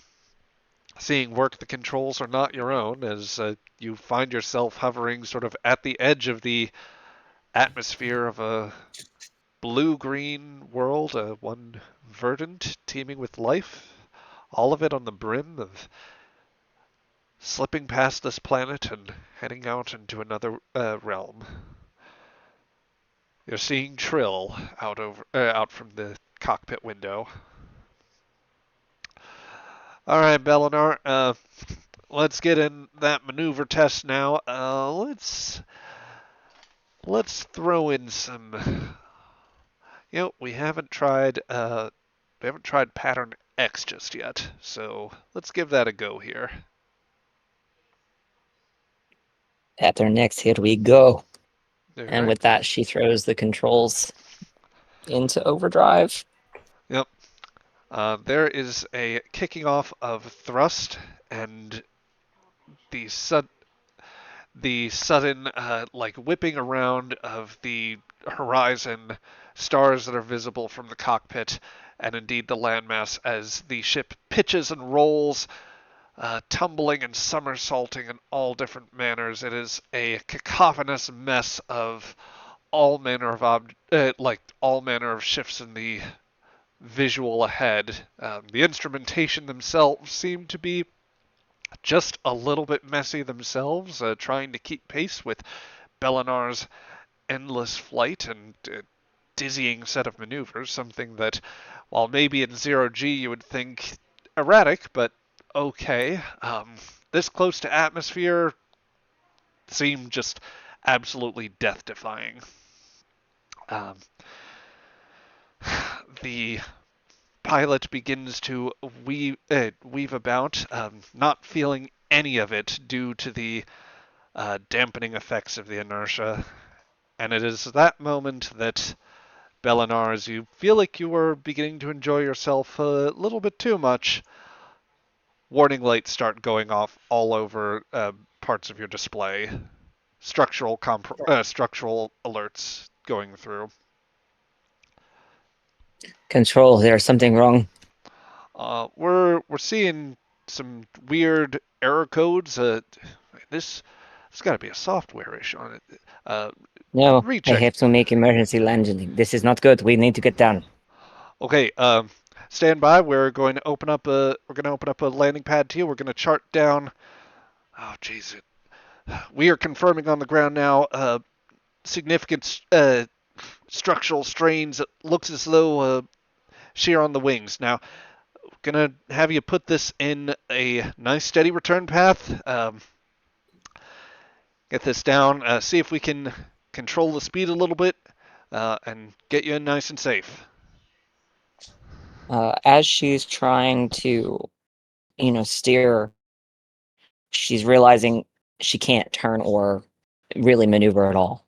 seeing work the controls are not your own, as you find yourself hovering sort of at the edge of the atmosphere of a blue-green world, one verdant, teeming with life, all of it on the brim of slipping past this planet and heading out into another realm. You're seeing Trill out from the cockpit window. All right, Belinar. Let's get in that maneuver test now. Let's throw in some. We haven't tried pattern X just yet, so let's give that a go here. Pattern next, here we go. All And right. with that, she throws the controls into overdrive. Yep. There is a kicking off of thrust, and the the sudden whipping around of the horizon, stars that are visible from the cockpit, and indeed the landmass as the ship pitches and rolls, tumbling and somersaulting in all different manners. It is a cacophonous mess of all manner of all manner of shifts in the visual ahead. The instrumentation themselves seem to be just a little bit messy themselves, trying to keep pace with Belinar's endless flight and dizzying set of maneuvers, something that, while maybe in 0G you would think erratic, but okay, this close to atmosphere seemed just absolutely death-defying. The pilot begins to weave about, not feeling any of it due to the dampening effects of the inertia. And it is that moment that, Belinar, as you feel like you are beginning to enjoy yourself a little bit too much, warning lights start going off all over parts of your display. Structural alerts going through. Control, there's something wrong. We're seeing some weird error codes. This has got to be a software issue on it. No, I Recheck. have to make emergency landing. This is not good. We need to get down. Okay, stand by. We're going to open up a landing pad to you. We're going to chart down. Oh, jeez. We are confirming on the ground now. Significant structural strains. It looks as though shear on the wings. Now, gonna have you put this in a nice steady return path. Get this down. See if we can control the speed a little bit and get you in nice and safe. As she's trying to, steer, she's realizing she can't turn or really maneuver at all.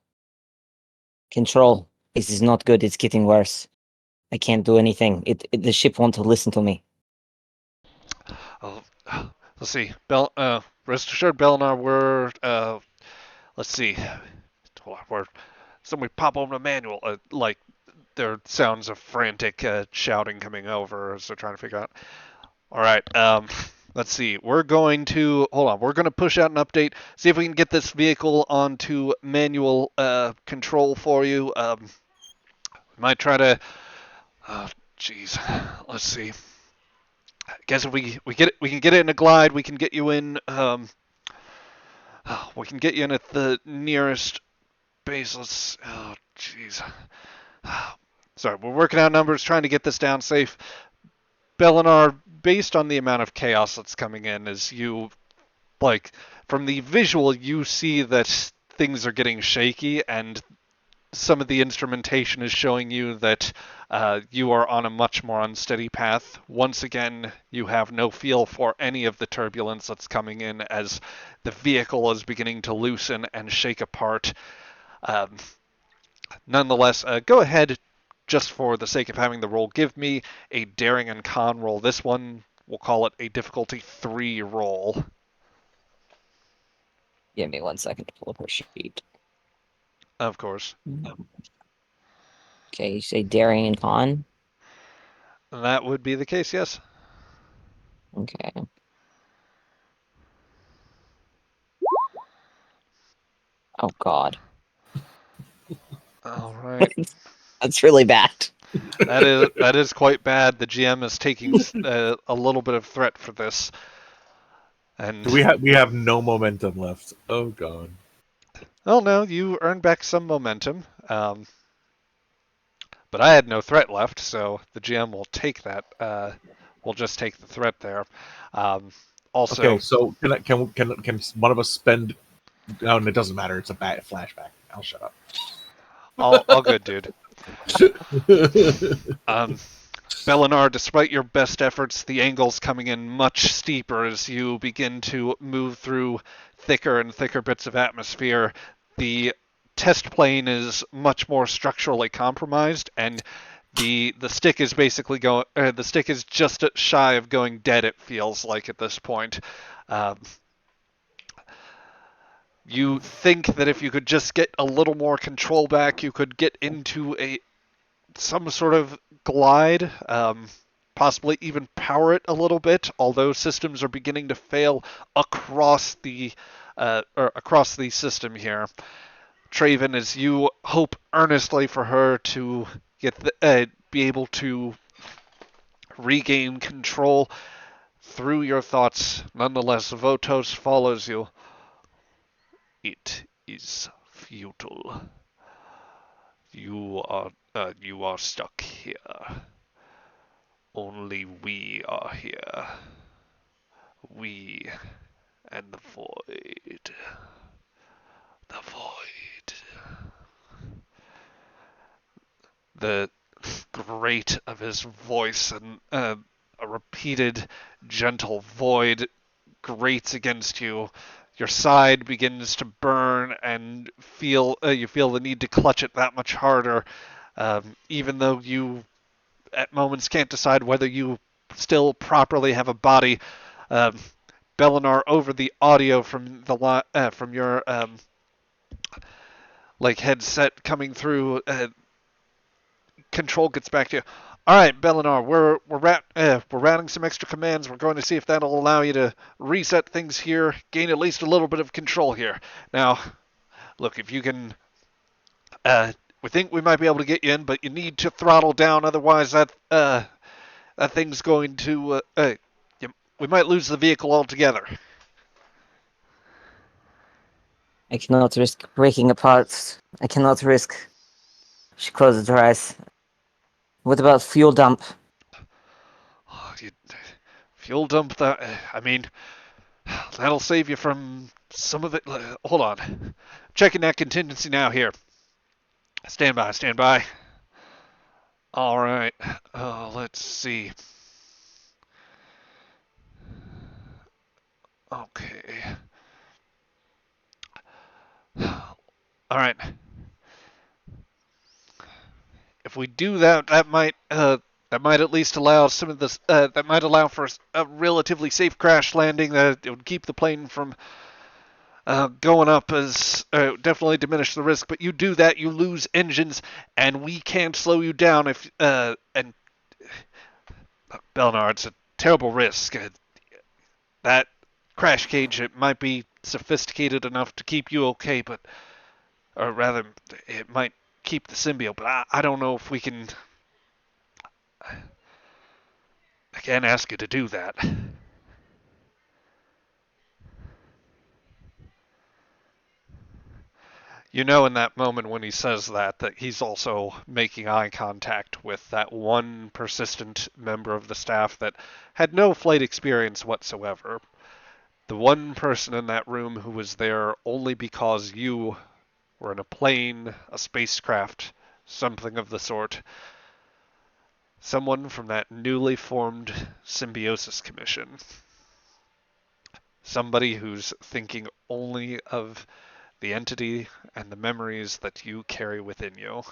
Control, this is not good. It's getting worse. I can't do anything. The ship won't listen to me. Oh, let's see. Rest assured, Belinar, we're let's see. We pop over the manual. There are sounds of frantic shouting coming over as they're trying to figure out. All right. Let's see. We're going to hold on. We're going to push out an update. See if we can get this vehicle onto manual control for you. Might try to. Oh, jeez. Let's see. I guess if we get it, we can get it in a glide. We can get you in. We can get you in at the nearest base. Let's. Oh, jeez. Sorry, we're working out numbers, trying to get this down safe. Belinar, based on the amount of chaos that's coming in, as you from the visual, you see that things are getting shaky, and some of the instrumentation is showing you that you are on a much more unsteady path. Once again, you have no feel for any of the turbulence that's coming in as the vehicle is beginning to loosen and shake apart. Nonetheless, go ahead, just for the sake of having the roll, give me a daring and con roll. This one, we'll call it a difficulty 3 roll. Give me 1 second to pull up her sheet. Of course. Okay, you say daring and con? That would be the case, yes. Okay. Oh, God. All right. That's really bad. That is quite bad. The GM is taking a little bit of threat for this. And we have no momentum left. Oh God. Oh no, you earned back some momentum. But I had no threat left, so the GM will take that. We'll just take the threat there. Also, okay, so can one of us spend? No, it doesn't matter. It's a bad flashback. I'll shut up. all good, dude. Belinar, despite your best efforts, the angle's coming in much steeper as you begin to move through thicker and thicker bits of atmosphere. The test plane is much more structurally compromised, and the stick is basically going. The stick is just shy of going dead. It feels like at this point. You think that if you could just get a little more control back, you could get into some sort of glide, possibly even power it a little bit, although systems are beginning to fail across the system here. Traven, as you hope earnestly for her to be able to regain control through your thoughts, nonetheless, Votos follows you. It is futile. You are stuck here. Only we are here. We and the void. The void. The grate of his voice and a repeated gentle void grates against you. Your side begins to burn, and you feel the need to clutch it that much harder, even though you at moments can't decide whether you still properly have a body. Um, Belinar, over the audio from from your headset coming through, control gets back to you. All right, Belinar, we're routing some extra commands. We're going to see if that'll allow you to reset things here, gain at least a little bit of control here. Now, look, if you can, we think we might be able to get you in, but you need to throttle down, otherwise that thing's going to, we might lose the vehicle altogether. I cannot risk breaking apart. I cannot risk. She closes her eyes. What about fuel dump? Fuel dump that. I mean, that'll save you from some of it. Hold on. Checking that contingency now here. Stand by, stand by. All right. Let's see. Okay. All right. If we do that, that might at least allow some of this. That might allow for a relatively safe crash landing. That it would keep the plane from going up, as definitely diminish the risk. But you do that, you lose engines, and we can't slow you down. If and Belnar, it's a terrible risk. That crash cage, it might be sophisticated enough to keep you okay, but or rather, it might keep the symbiote. But I don't know if we can. I can't ask you to do that. You know, in that moment when he says that he's also making eye contact with that one persistent member of the staff that had no flight experience whatsoever. The one person in that room who was there only because you were in a plane, a spacecraft, something of the sort. Someone from that newly formed Symbiosis Commission. Somebody who's thinking only of the entity and the memories that you carry within you.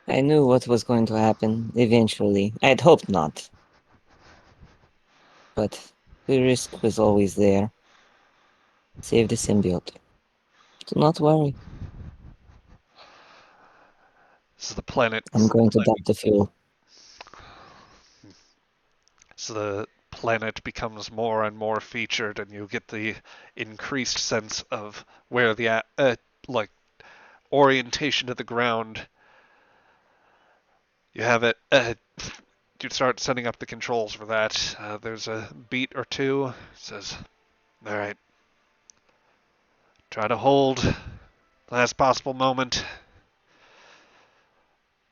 I knew what was going to happen eventually. I had hoped not. But the risk was always there. Save the symbiote. Do not worry. So the planet. I'm going to dump the fuel. So the planet becomes more and more featured, and you get the increased sense of where the orientation to the ground. You have it. You start setting up the controls for that. There's a beat or two. It says, "All right, try to hold last possible moment,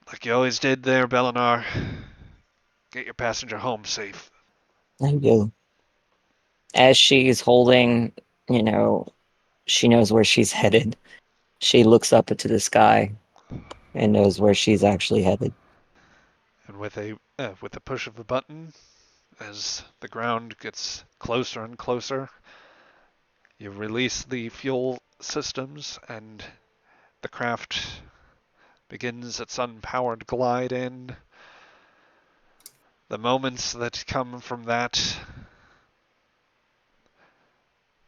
like you always did there, Belinar. Get your passenger home safe." I will. As she's holding, she knows where she's headed. She looks up into the sky and knows where she's actually headed. And with a push of a button, as the ground gets closer and closer, you release the fuel systems, and the craft begins its unpowered glide in. The moments that come from that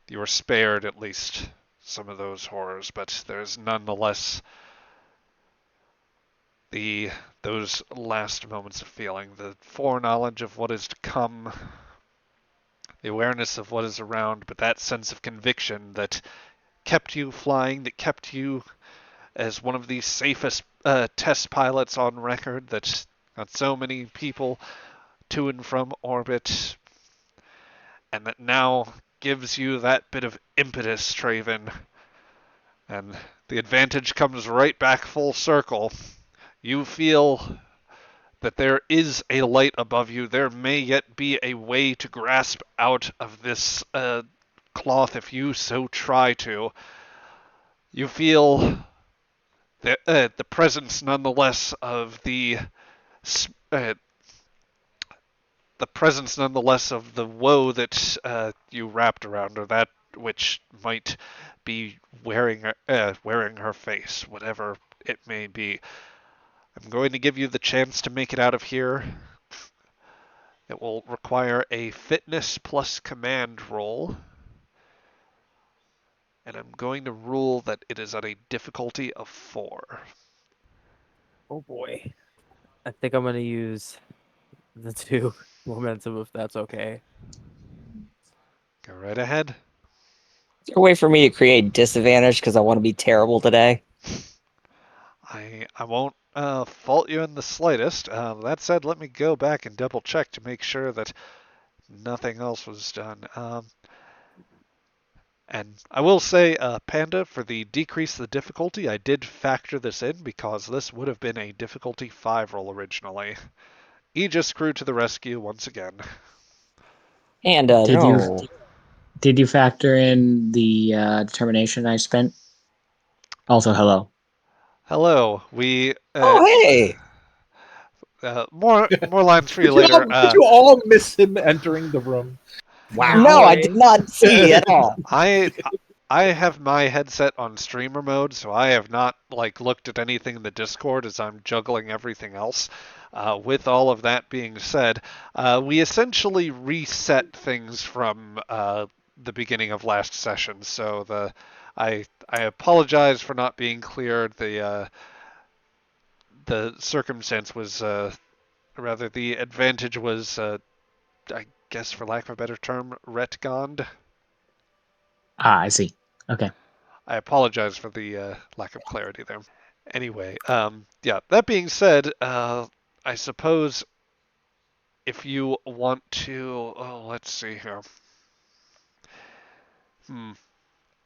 you were spared at least some of those horrors, but there's nonetheless those last moments of feeling, the foreknowledge of what is to come, the awareness of what is around, but that sense of conviction that kept you flying, that kept you as one of the safest test pilots on record, that got so many people to and from orbit, and that now gives you that bit of impetus, Traven. And the advantage comes right back full circle. You feel that there is a light above you. There may yet be a way to grasp out of this cloth if you so try to. You feel the presence, nonetheless, of the woe that you wrapped around her, that which might be wearing her face, whatever it may be. I'm going to give you the chance to make it out of here. It will require a fitness plus command roll, and I'm going to rule that it is at a difficulty of 4. Oh boy. I think I'm gonna use the 2 momentum if that's okay. Go right ahead. Is there a way for me to create disadvantage because I want to be terrible today? I won't fault you in the slightest. That said, let me go back and double check to make sure that nothing else was done. And I will say, Panda, for the decrease the difficulty, I did factor this in because this would have been a difficulty 5 roll originally. Aegis crew to the rescue once again. And Did no. you factor in the determination I spent? Also, hello. Hello. We Oh, hey! more lines for you Did later. you all miss him entering the room? Wow. No, I did not see at all. I have my headset on streamer mode, so I have not looked at anything in the Discord as I'm juggling everything else. With all of that being said, we essentially reset things from the beginning of last session. So I apologize for not being clear. The circumstance was rather the advantage was I guess for lack of a better term retconned. Ah, I see. Okay. I apologize for the lack of clarity there. Anyway, yeah, that being said, I suppose if you want to, let's see here.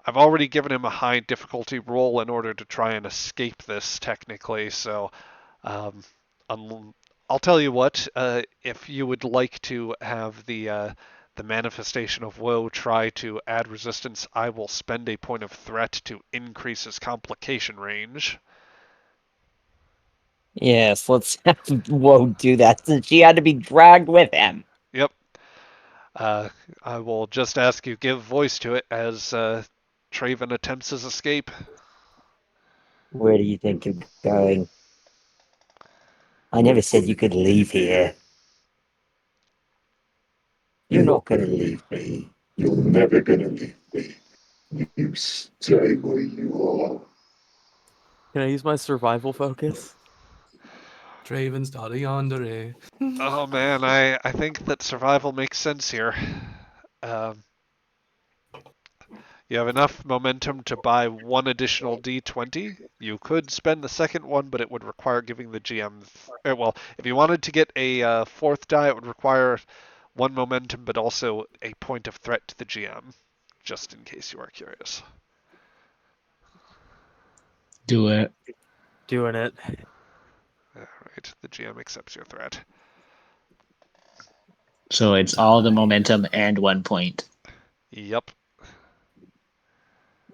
I've already given him a high difficulty roll in order to try and escape this technically, so um, I'll tell you what, if you would like to have the manifestation of woe try to add resistance, I will spend a point of threat to increase his complication range. Yes, let's have Woe do that since she had to be dragged with him. Yep. I will just ask you give voice to it as Traven attempts his escape. Where do you think you're going? I never said you could leave here. You're not gonna leave me. You're never gonna leave me. You stay where you are. Can I use my survival focus? Traven started yonder. Oh man, I think that survival makes sense here. Um, you have enough momentum to buy one additional D20. You could spend the second one, but it would require giving the GM. Well, if you wanted to get a fourth die, it would require one momentum, but also a point of threat to the GM, just in case you are curious. Do it. Doing it. All right, the GM accepts your threat. So it's all the momentum and 1 point Yep.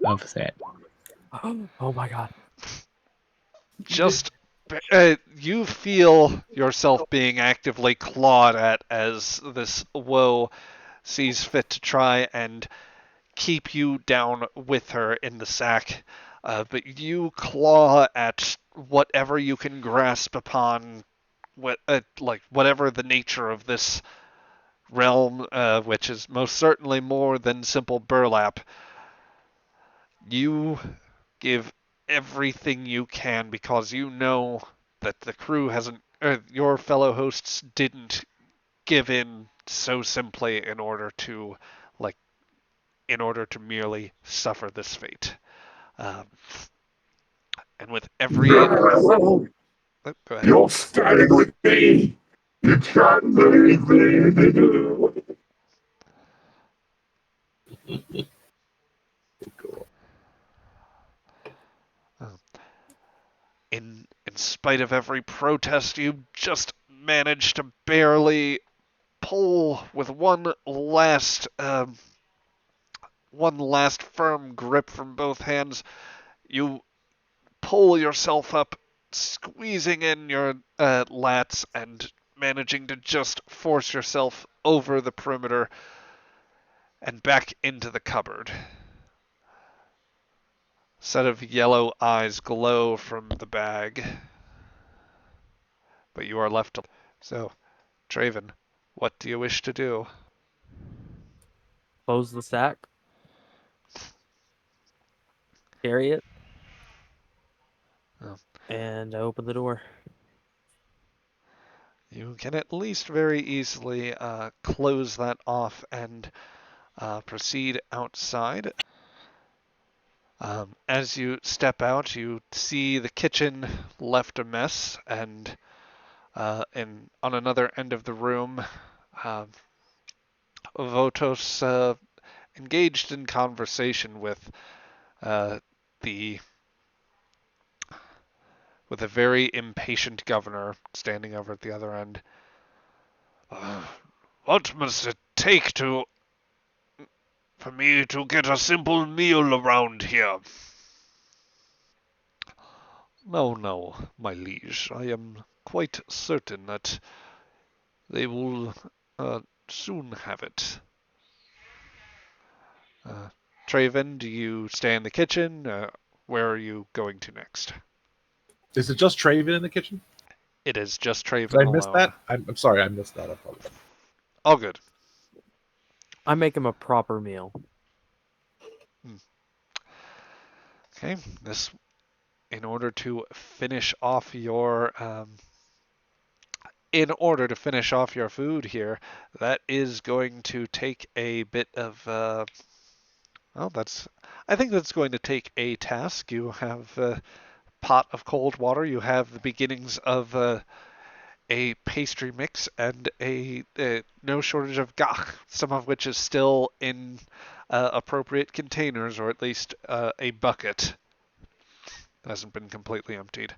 of threat. Oh my god. Just you feel yourself being actively clawed at as this woe sees fit to try and keep you down with her in the sack. But you claw at whatever you can grasp upon, whatever the nature of this realm, which is most certainly more than simple burlap. You give everything you can because you know that the crew hasn't, your fellow hosts didn't give in so simply like, in order to merely suffer this fate. Um, and with every, No, oh, go ahead. you're staying with me. You can't leave me. In spite of every protest, you just managed to barely pull with one last firm grip from both hands. You pull yourself up, squeezing in your lats and managing to just force yourself over the perimeter and back into the cupboard. A set of yellow eyes glow from the bag, but you are left. So, Traven, what do you wish to do? Close the sack. Carry it. Oh. And open the door. You can at least very easily close that off and proceed outside. As you step out, you see the kitchen left a mess, and on another end of the room, uh, Votos engaged in conversation uh, the with a very impatient governor standing over at the other end. What must it take for me to get a simple meal around here? No, no, my liege. I am quite certain that they will soon have it. Uh, Traven, do you stay in the kitchen? Where are you going to next? Is it just Traven in the kitchen? It is just Did Traven I miss alone. that? I'm sorry, I missed that. I apologize. All good. I make him a proper meal. Okay, in order to finish off your food here, that is going to take a bit of well, I think that's going to take a task. You have a pot of cold water. You have the beginnings of a pastry mix and a no shortage of gach, some of which is still in appropriate containers, or at least a bucket hasn't been completely emptied.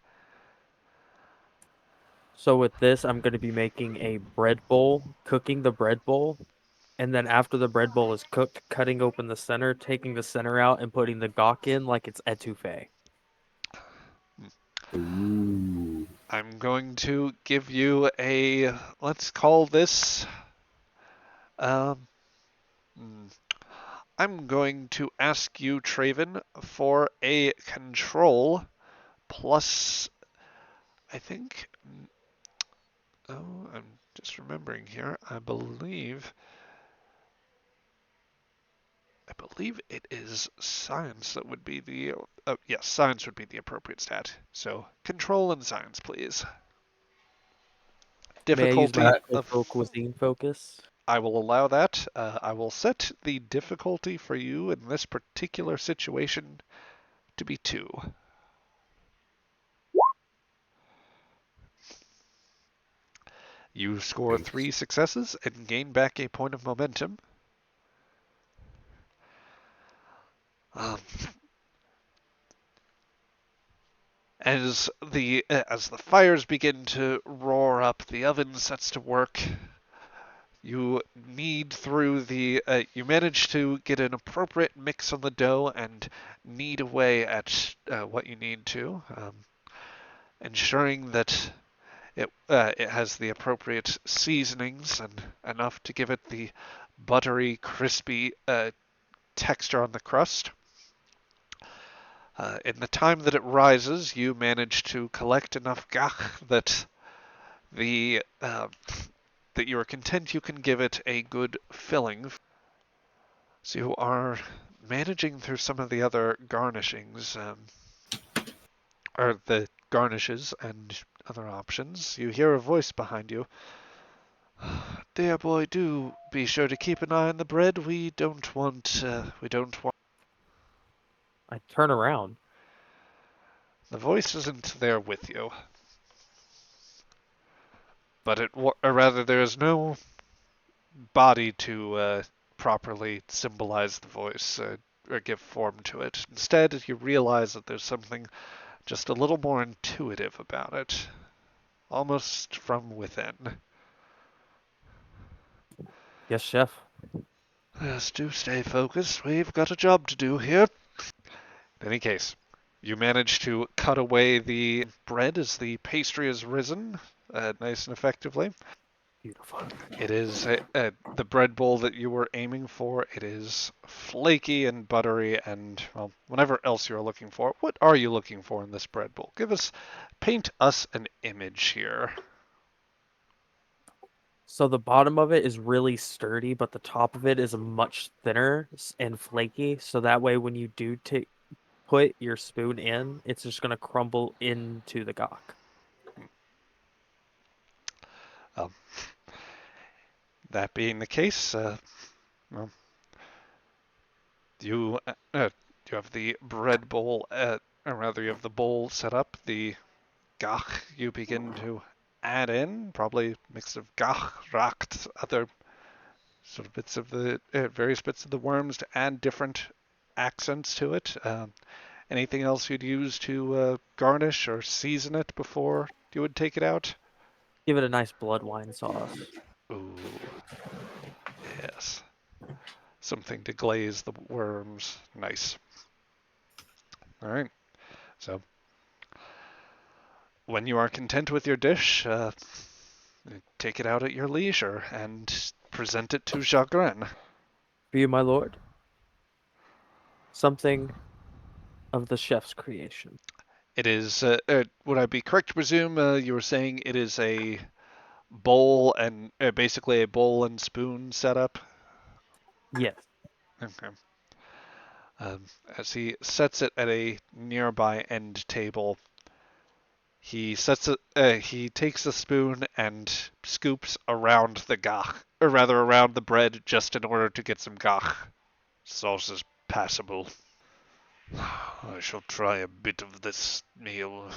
So with this, I'm going to be making a bread bowl, cooking the bread bowl, and then after the bread bowl is cooked, cutting open the center, taking the center out, and putting the gok in like it's etouffee. Ooh. I'm going to give you let's call this, um, I'm going to ask you, Traven, for a control plus, I think, oh, I'm just remembering here, I believe it is science that would be yes, science would be the appropriate stat. So, control and science, please. May I use Difficulty my of cultural cuisine focus? I will allow that. I will set the difficulty for you in this particular situation to be 2. You score 3 successes and gain back a point of momentum. Um, as the fires begin to roar up, the oven sets to work. You you manage to get an appropriate mix on the dough and knead away at what you need to, ensuring that it has the appropriate seasonings and enough to give it the buttery, crispy texture on the crust. In the time that it rises, you manage to collect enough gach that the that you are content you can give it a good filling. So you are managing through some of the other garnishings, or the garnishes and other options. You hear a voice behind you. Dear boy, do be sure to keep an eye on the bread. We don't want. I turn around. The voice isn't there with you, but or rather, there is no body to properly symbolize the voice or give form to it. Instead, you realize that there's something just a little more intuitive about it, almost from within. Yes, chef. Yes, do stay focused. We've got a job to do here. In any case, you manage to cut away the bread as the pastry has risen, nice and effectively. Beautiful. It is the bread bowl that you were aiming for. It is flaky and buttery and, well, whatever else you're looking for. What are you looking for in this bread bowl? Paint us an image here. So the bottom of it is really sturdy, but the top of it is much thinner and flaky. So that way, when you do put your spoon in, it's just going to crumble into the gok. That being the case, well, you have the bread bowl, or rather, you have the bowl set up. The gach you begin to add in, probably mix of gach, rakt, other sort of bits of the various bits of the worms to add different accents to it. Anything else you'd use to garnish or season it before you would take it out? Give it a nice blood wine sauce. Ooh, yes. Something to glaze the worms. Nice. All right. So, when you are content with your dish, take it out at your leisure and present it to Jacqueline. For you, my lord. Something of the chef's creation. It is, would I be correct to presume you were saying it is a bowl and basically a bowl and spoon setup? Yes. Okay. As he sets it at a nearby end table, he takes a spoon and scoops around the gach, or rather around the bread, just in order to get some gach. Sauce is passable. I shall try a bit of this meal.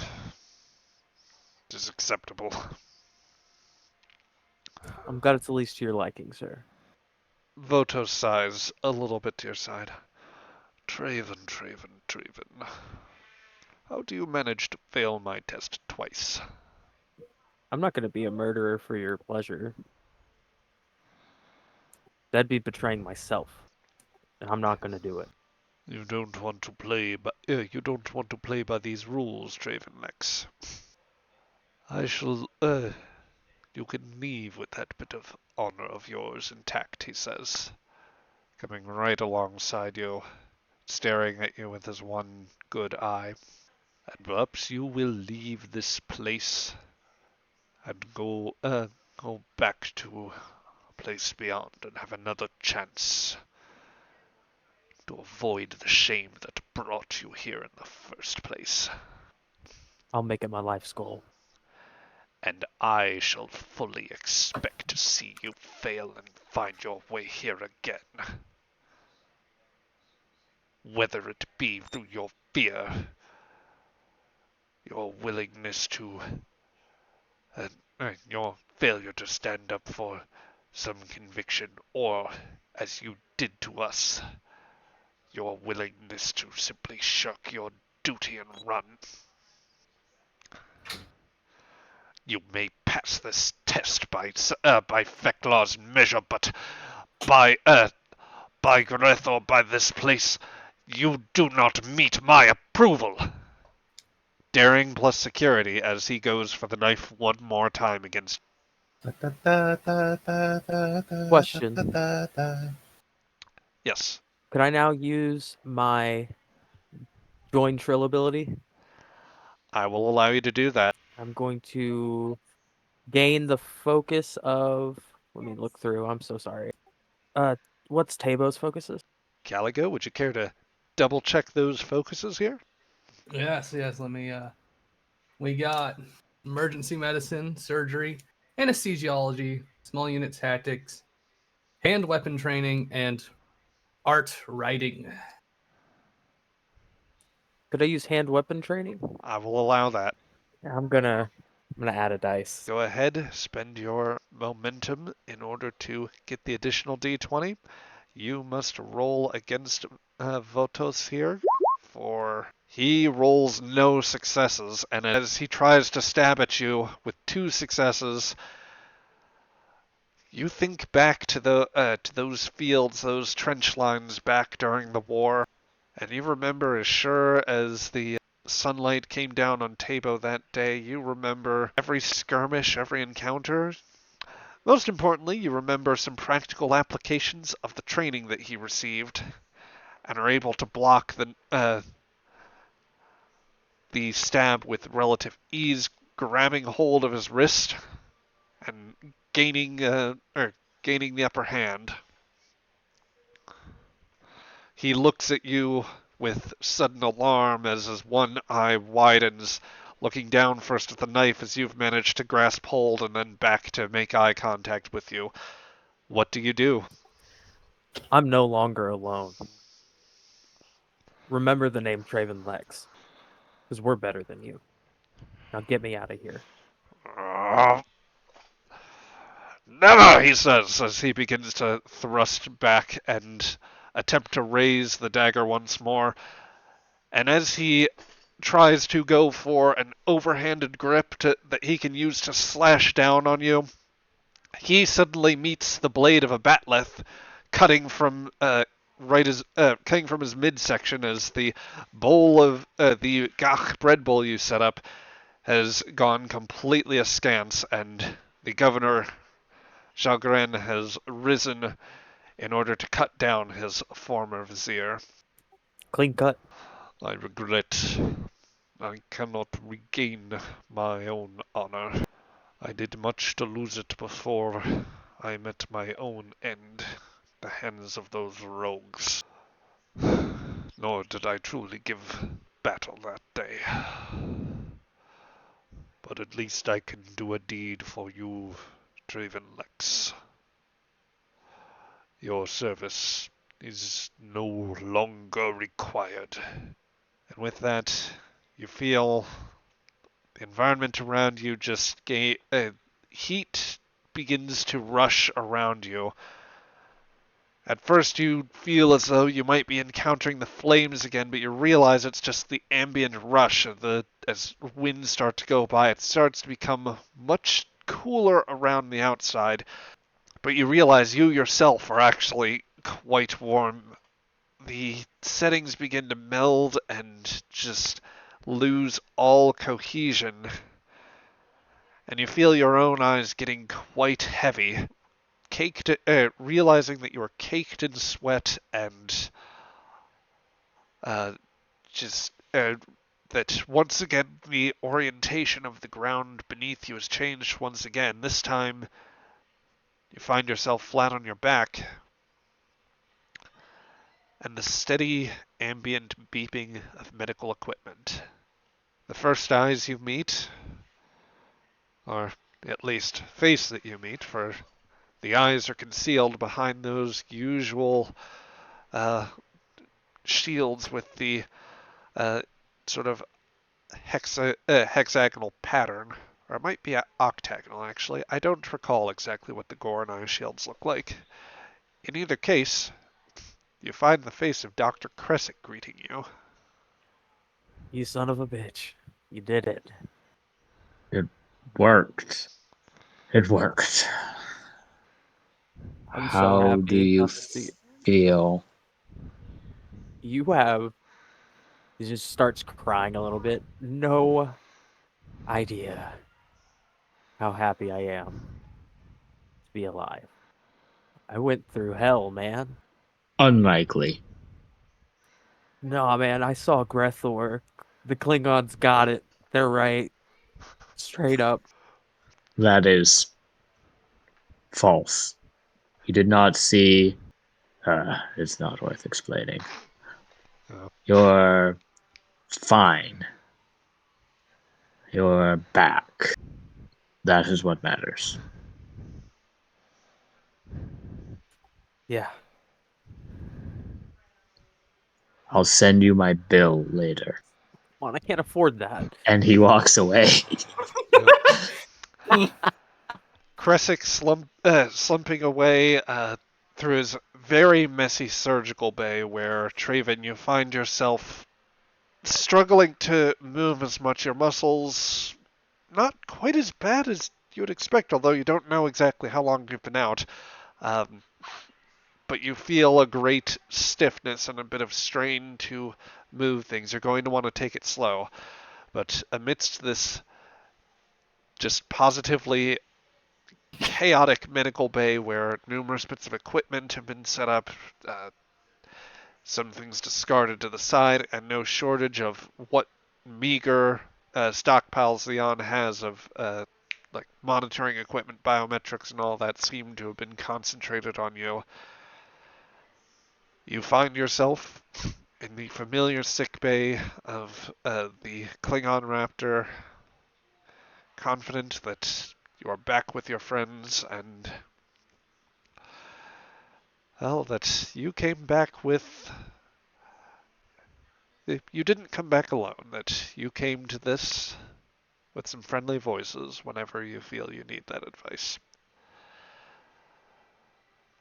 It is acceptable. I'm glad it's at least to your liking, sir. Voto sighs a little bit to your side. Traven. How do you manage to fail my test twice? I'm not going to be a murderer for your pleasure. That'd be betraying myself. And I'm not going to do it. You don't want to play by these rules, Traven Lex. I shall you can leave with that bit of honor of yours intact, he says, coming right alongside you, staring at you with his one good eye. And perhaps you will leave this place and go back to a place beyond and have another chance to avoid the shame that brought you here in the first place. I'll make it my life's goal. And I shall fully expect to see you fail and find your way here again. Whether it be through your fear, your willingness to, your failure to stand up for some conviction, or, as you did to us, your willingness to simply shirk your duty and run. You may pass this test by Feklar's measure, but by Greth or by this place, you do not meet my approval. Daring plus security as he goes for the knife one more time against. Question. Yes. Can I now use my join trill ability? I will allow you to do that. I'm going to gain the focus of Let me look through. I'm so sorry. What's Tabo's focuses? Caligo, would you care to double check those focuses here? Yes. Let me. We got emergency medicine, surgery, anesthesiology, small unit tactics, hand weapon training, and art writing. Could I use hand weapon training? I will allow that. I'm gonna add a dice. Go ahead, spend your momentum in order to get the additional d20. You must roll against Votos here, for he rolls no successes, and as he tries to stab at you with 2 successes, you think back to those fields, those trench lines back during the war, and you remember as sure as the sunlight came down on Tabo that day, you remember every skirmish, every encounter. Most importantly, you remember some practical applications of the training that he received, and are able to block the stab with relative ease, grabbing hold of his wrist and gaining the upper hand. He looks at you with sudden alarm as his one eye widens, looking down first at the knife as you've managed to grasp hold and then back to make eye contact with you. What do you do? I'm no longer alone. Remember the name Traven Lex, because we're better than you. Now get me out of here. Never, he says, as he begins to thrust back and attempt to raise the dagger once more. And as he tries to go for an overhanded grip that he can use to slash down on you, he suddenly meets the blade of a batleth cutting from cutting from his midsection as the bowl of the gach bread bowl you set up has gone completely askance, and the governor Chagrin has risen in order to cut down his former vizier. Clean cut. I regret I cannot regain my own honor. I did much to lose it before I met my own end, the hands of those rogues. Nor did I truly give battle that day. But at least I can do a deed for you, Traven Lex. Your service is no longer required. And with that, you feel the environment around you just heat begins to rush around you. At first you feel as though you might be encountering the flames again, but you realize it's just the ambient rush of as winds start to go by. It starts to become much cooler around the outside, but you realize you yourself are actually quite warm. The settings begin to meld and just lose all cohesion, and you feel your own eyes getting quite heavy, realizing that you are caked in sweat and that once again the orientation of the ground beneath you has changed once again. This time you find yourself flat on your back, and the steady ambient beeping of medical equipment. The first eyes you meet, or at least face that you meet, for the eyes are concealed behind those usual shields with the sort of hexagonal pattern, or it might be octagonal actually. I don't recall exactly what the Goron eye shields look like. In either case, you find the face of Dr. Cressick greeting you. You son of a bitch. You did it. It worked. It worked. I'm so How happy do you to see it. feel? You have. He just starts crying a little bit. No idea how happy I am to be alive. I went through hell, man. Unlikely. No, man, I saw Grethor. The Klingons got it. They're right. Straight up. That is False. You did not see. It's not worth explaining. Oh. You're fine. You're back. That is what matters. Yeah. I'll send you my bill later. Come on, I can't afford that. And he walks away. Kresic slumping away through his very messy surgical bay, where, Traven, you find yourself struggling to move as much. Your muscles not quite as bad as you would expect, although you don't know exactly how long you've been out. But you feel a great stiffness and a bit of strain to move things. You're going to want to take it slow. But amidst this just positively chaotic medical bay where numerous bits of equipment have been set up, some things discarded to the side, and no shortage of what meager stockpiles Leon has of like monitoring equipment, biometrics, and all that seem to have been concentrated on you. You find yourself in the familiar sick bay of the Klingon Raptor, confident that you are back with your friends and, well, that you came back with. You didn't come back alone, that you came to this with some friendly voices whenever you feel you need that advice.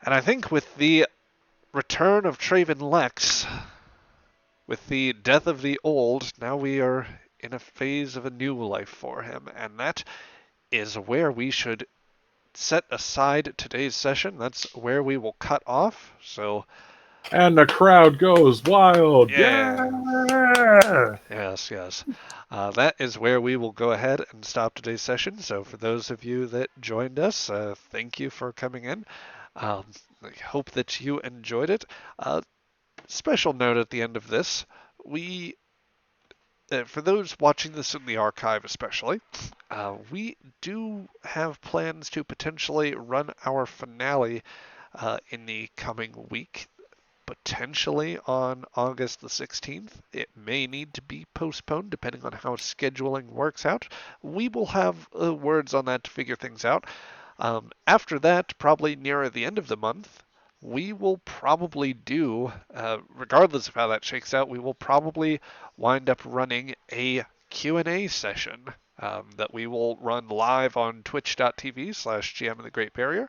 And I think with the return of Traven Lex, with the death of the old, now we are in a phase of a new life for him, and that is where we should set aside today's session. That's where we will cut off. So, And the crowd goes wild. yeah. Yeah. Yes. That is where we will go ahead and stop today's session. So for those of you that joined us, thank you for coming in. I hope that you enjoyed it. Special note at the end of this, we, for those watching this in the archive especially, we do have plans to potentially run our finale in the coming week, potentially on August the 16th. It may need to be postponed depending on how scheduling works out. We will have words on that to figure things out. After that, probably nearer the end of the month, we will probably do, regardless of how that shakes out, we will probably wind up running a Q&A session that we will run live on twitch.tv/GM of the Great Barrier.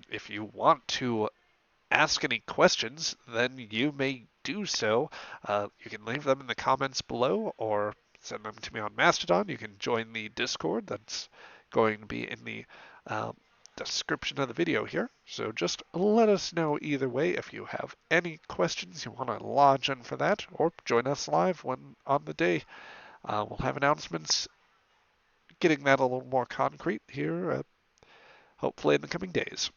If you want to ask any questions, then you may do so. You can leave them in the comments below or send them to me on Mastodon. You can join the Discord. That's going to be in the description of the video here. So just let us know either way if you have any questions you want to lodge in for that, or join us live when on the day. We'll have announcements getting that a little more concrete here, hopefully in the coming days.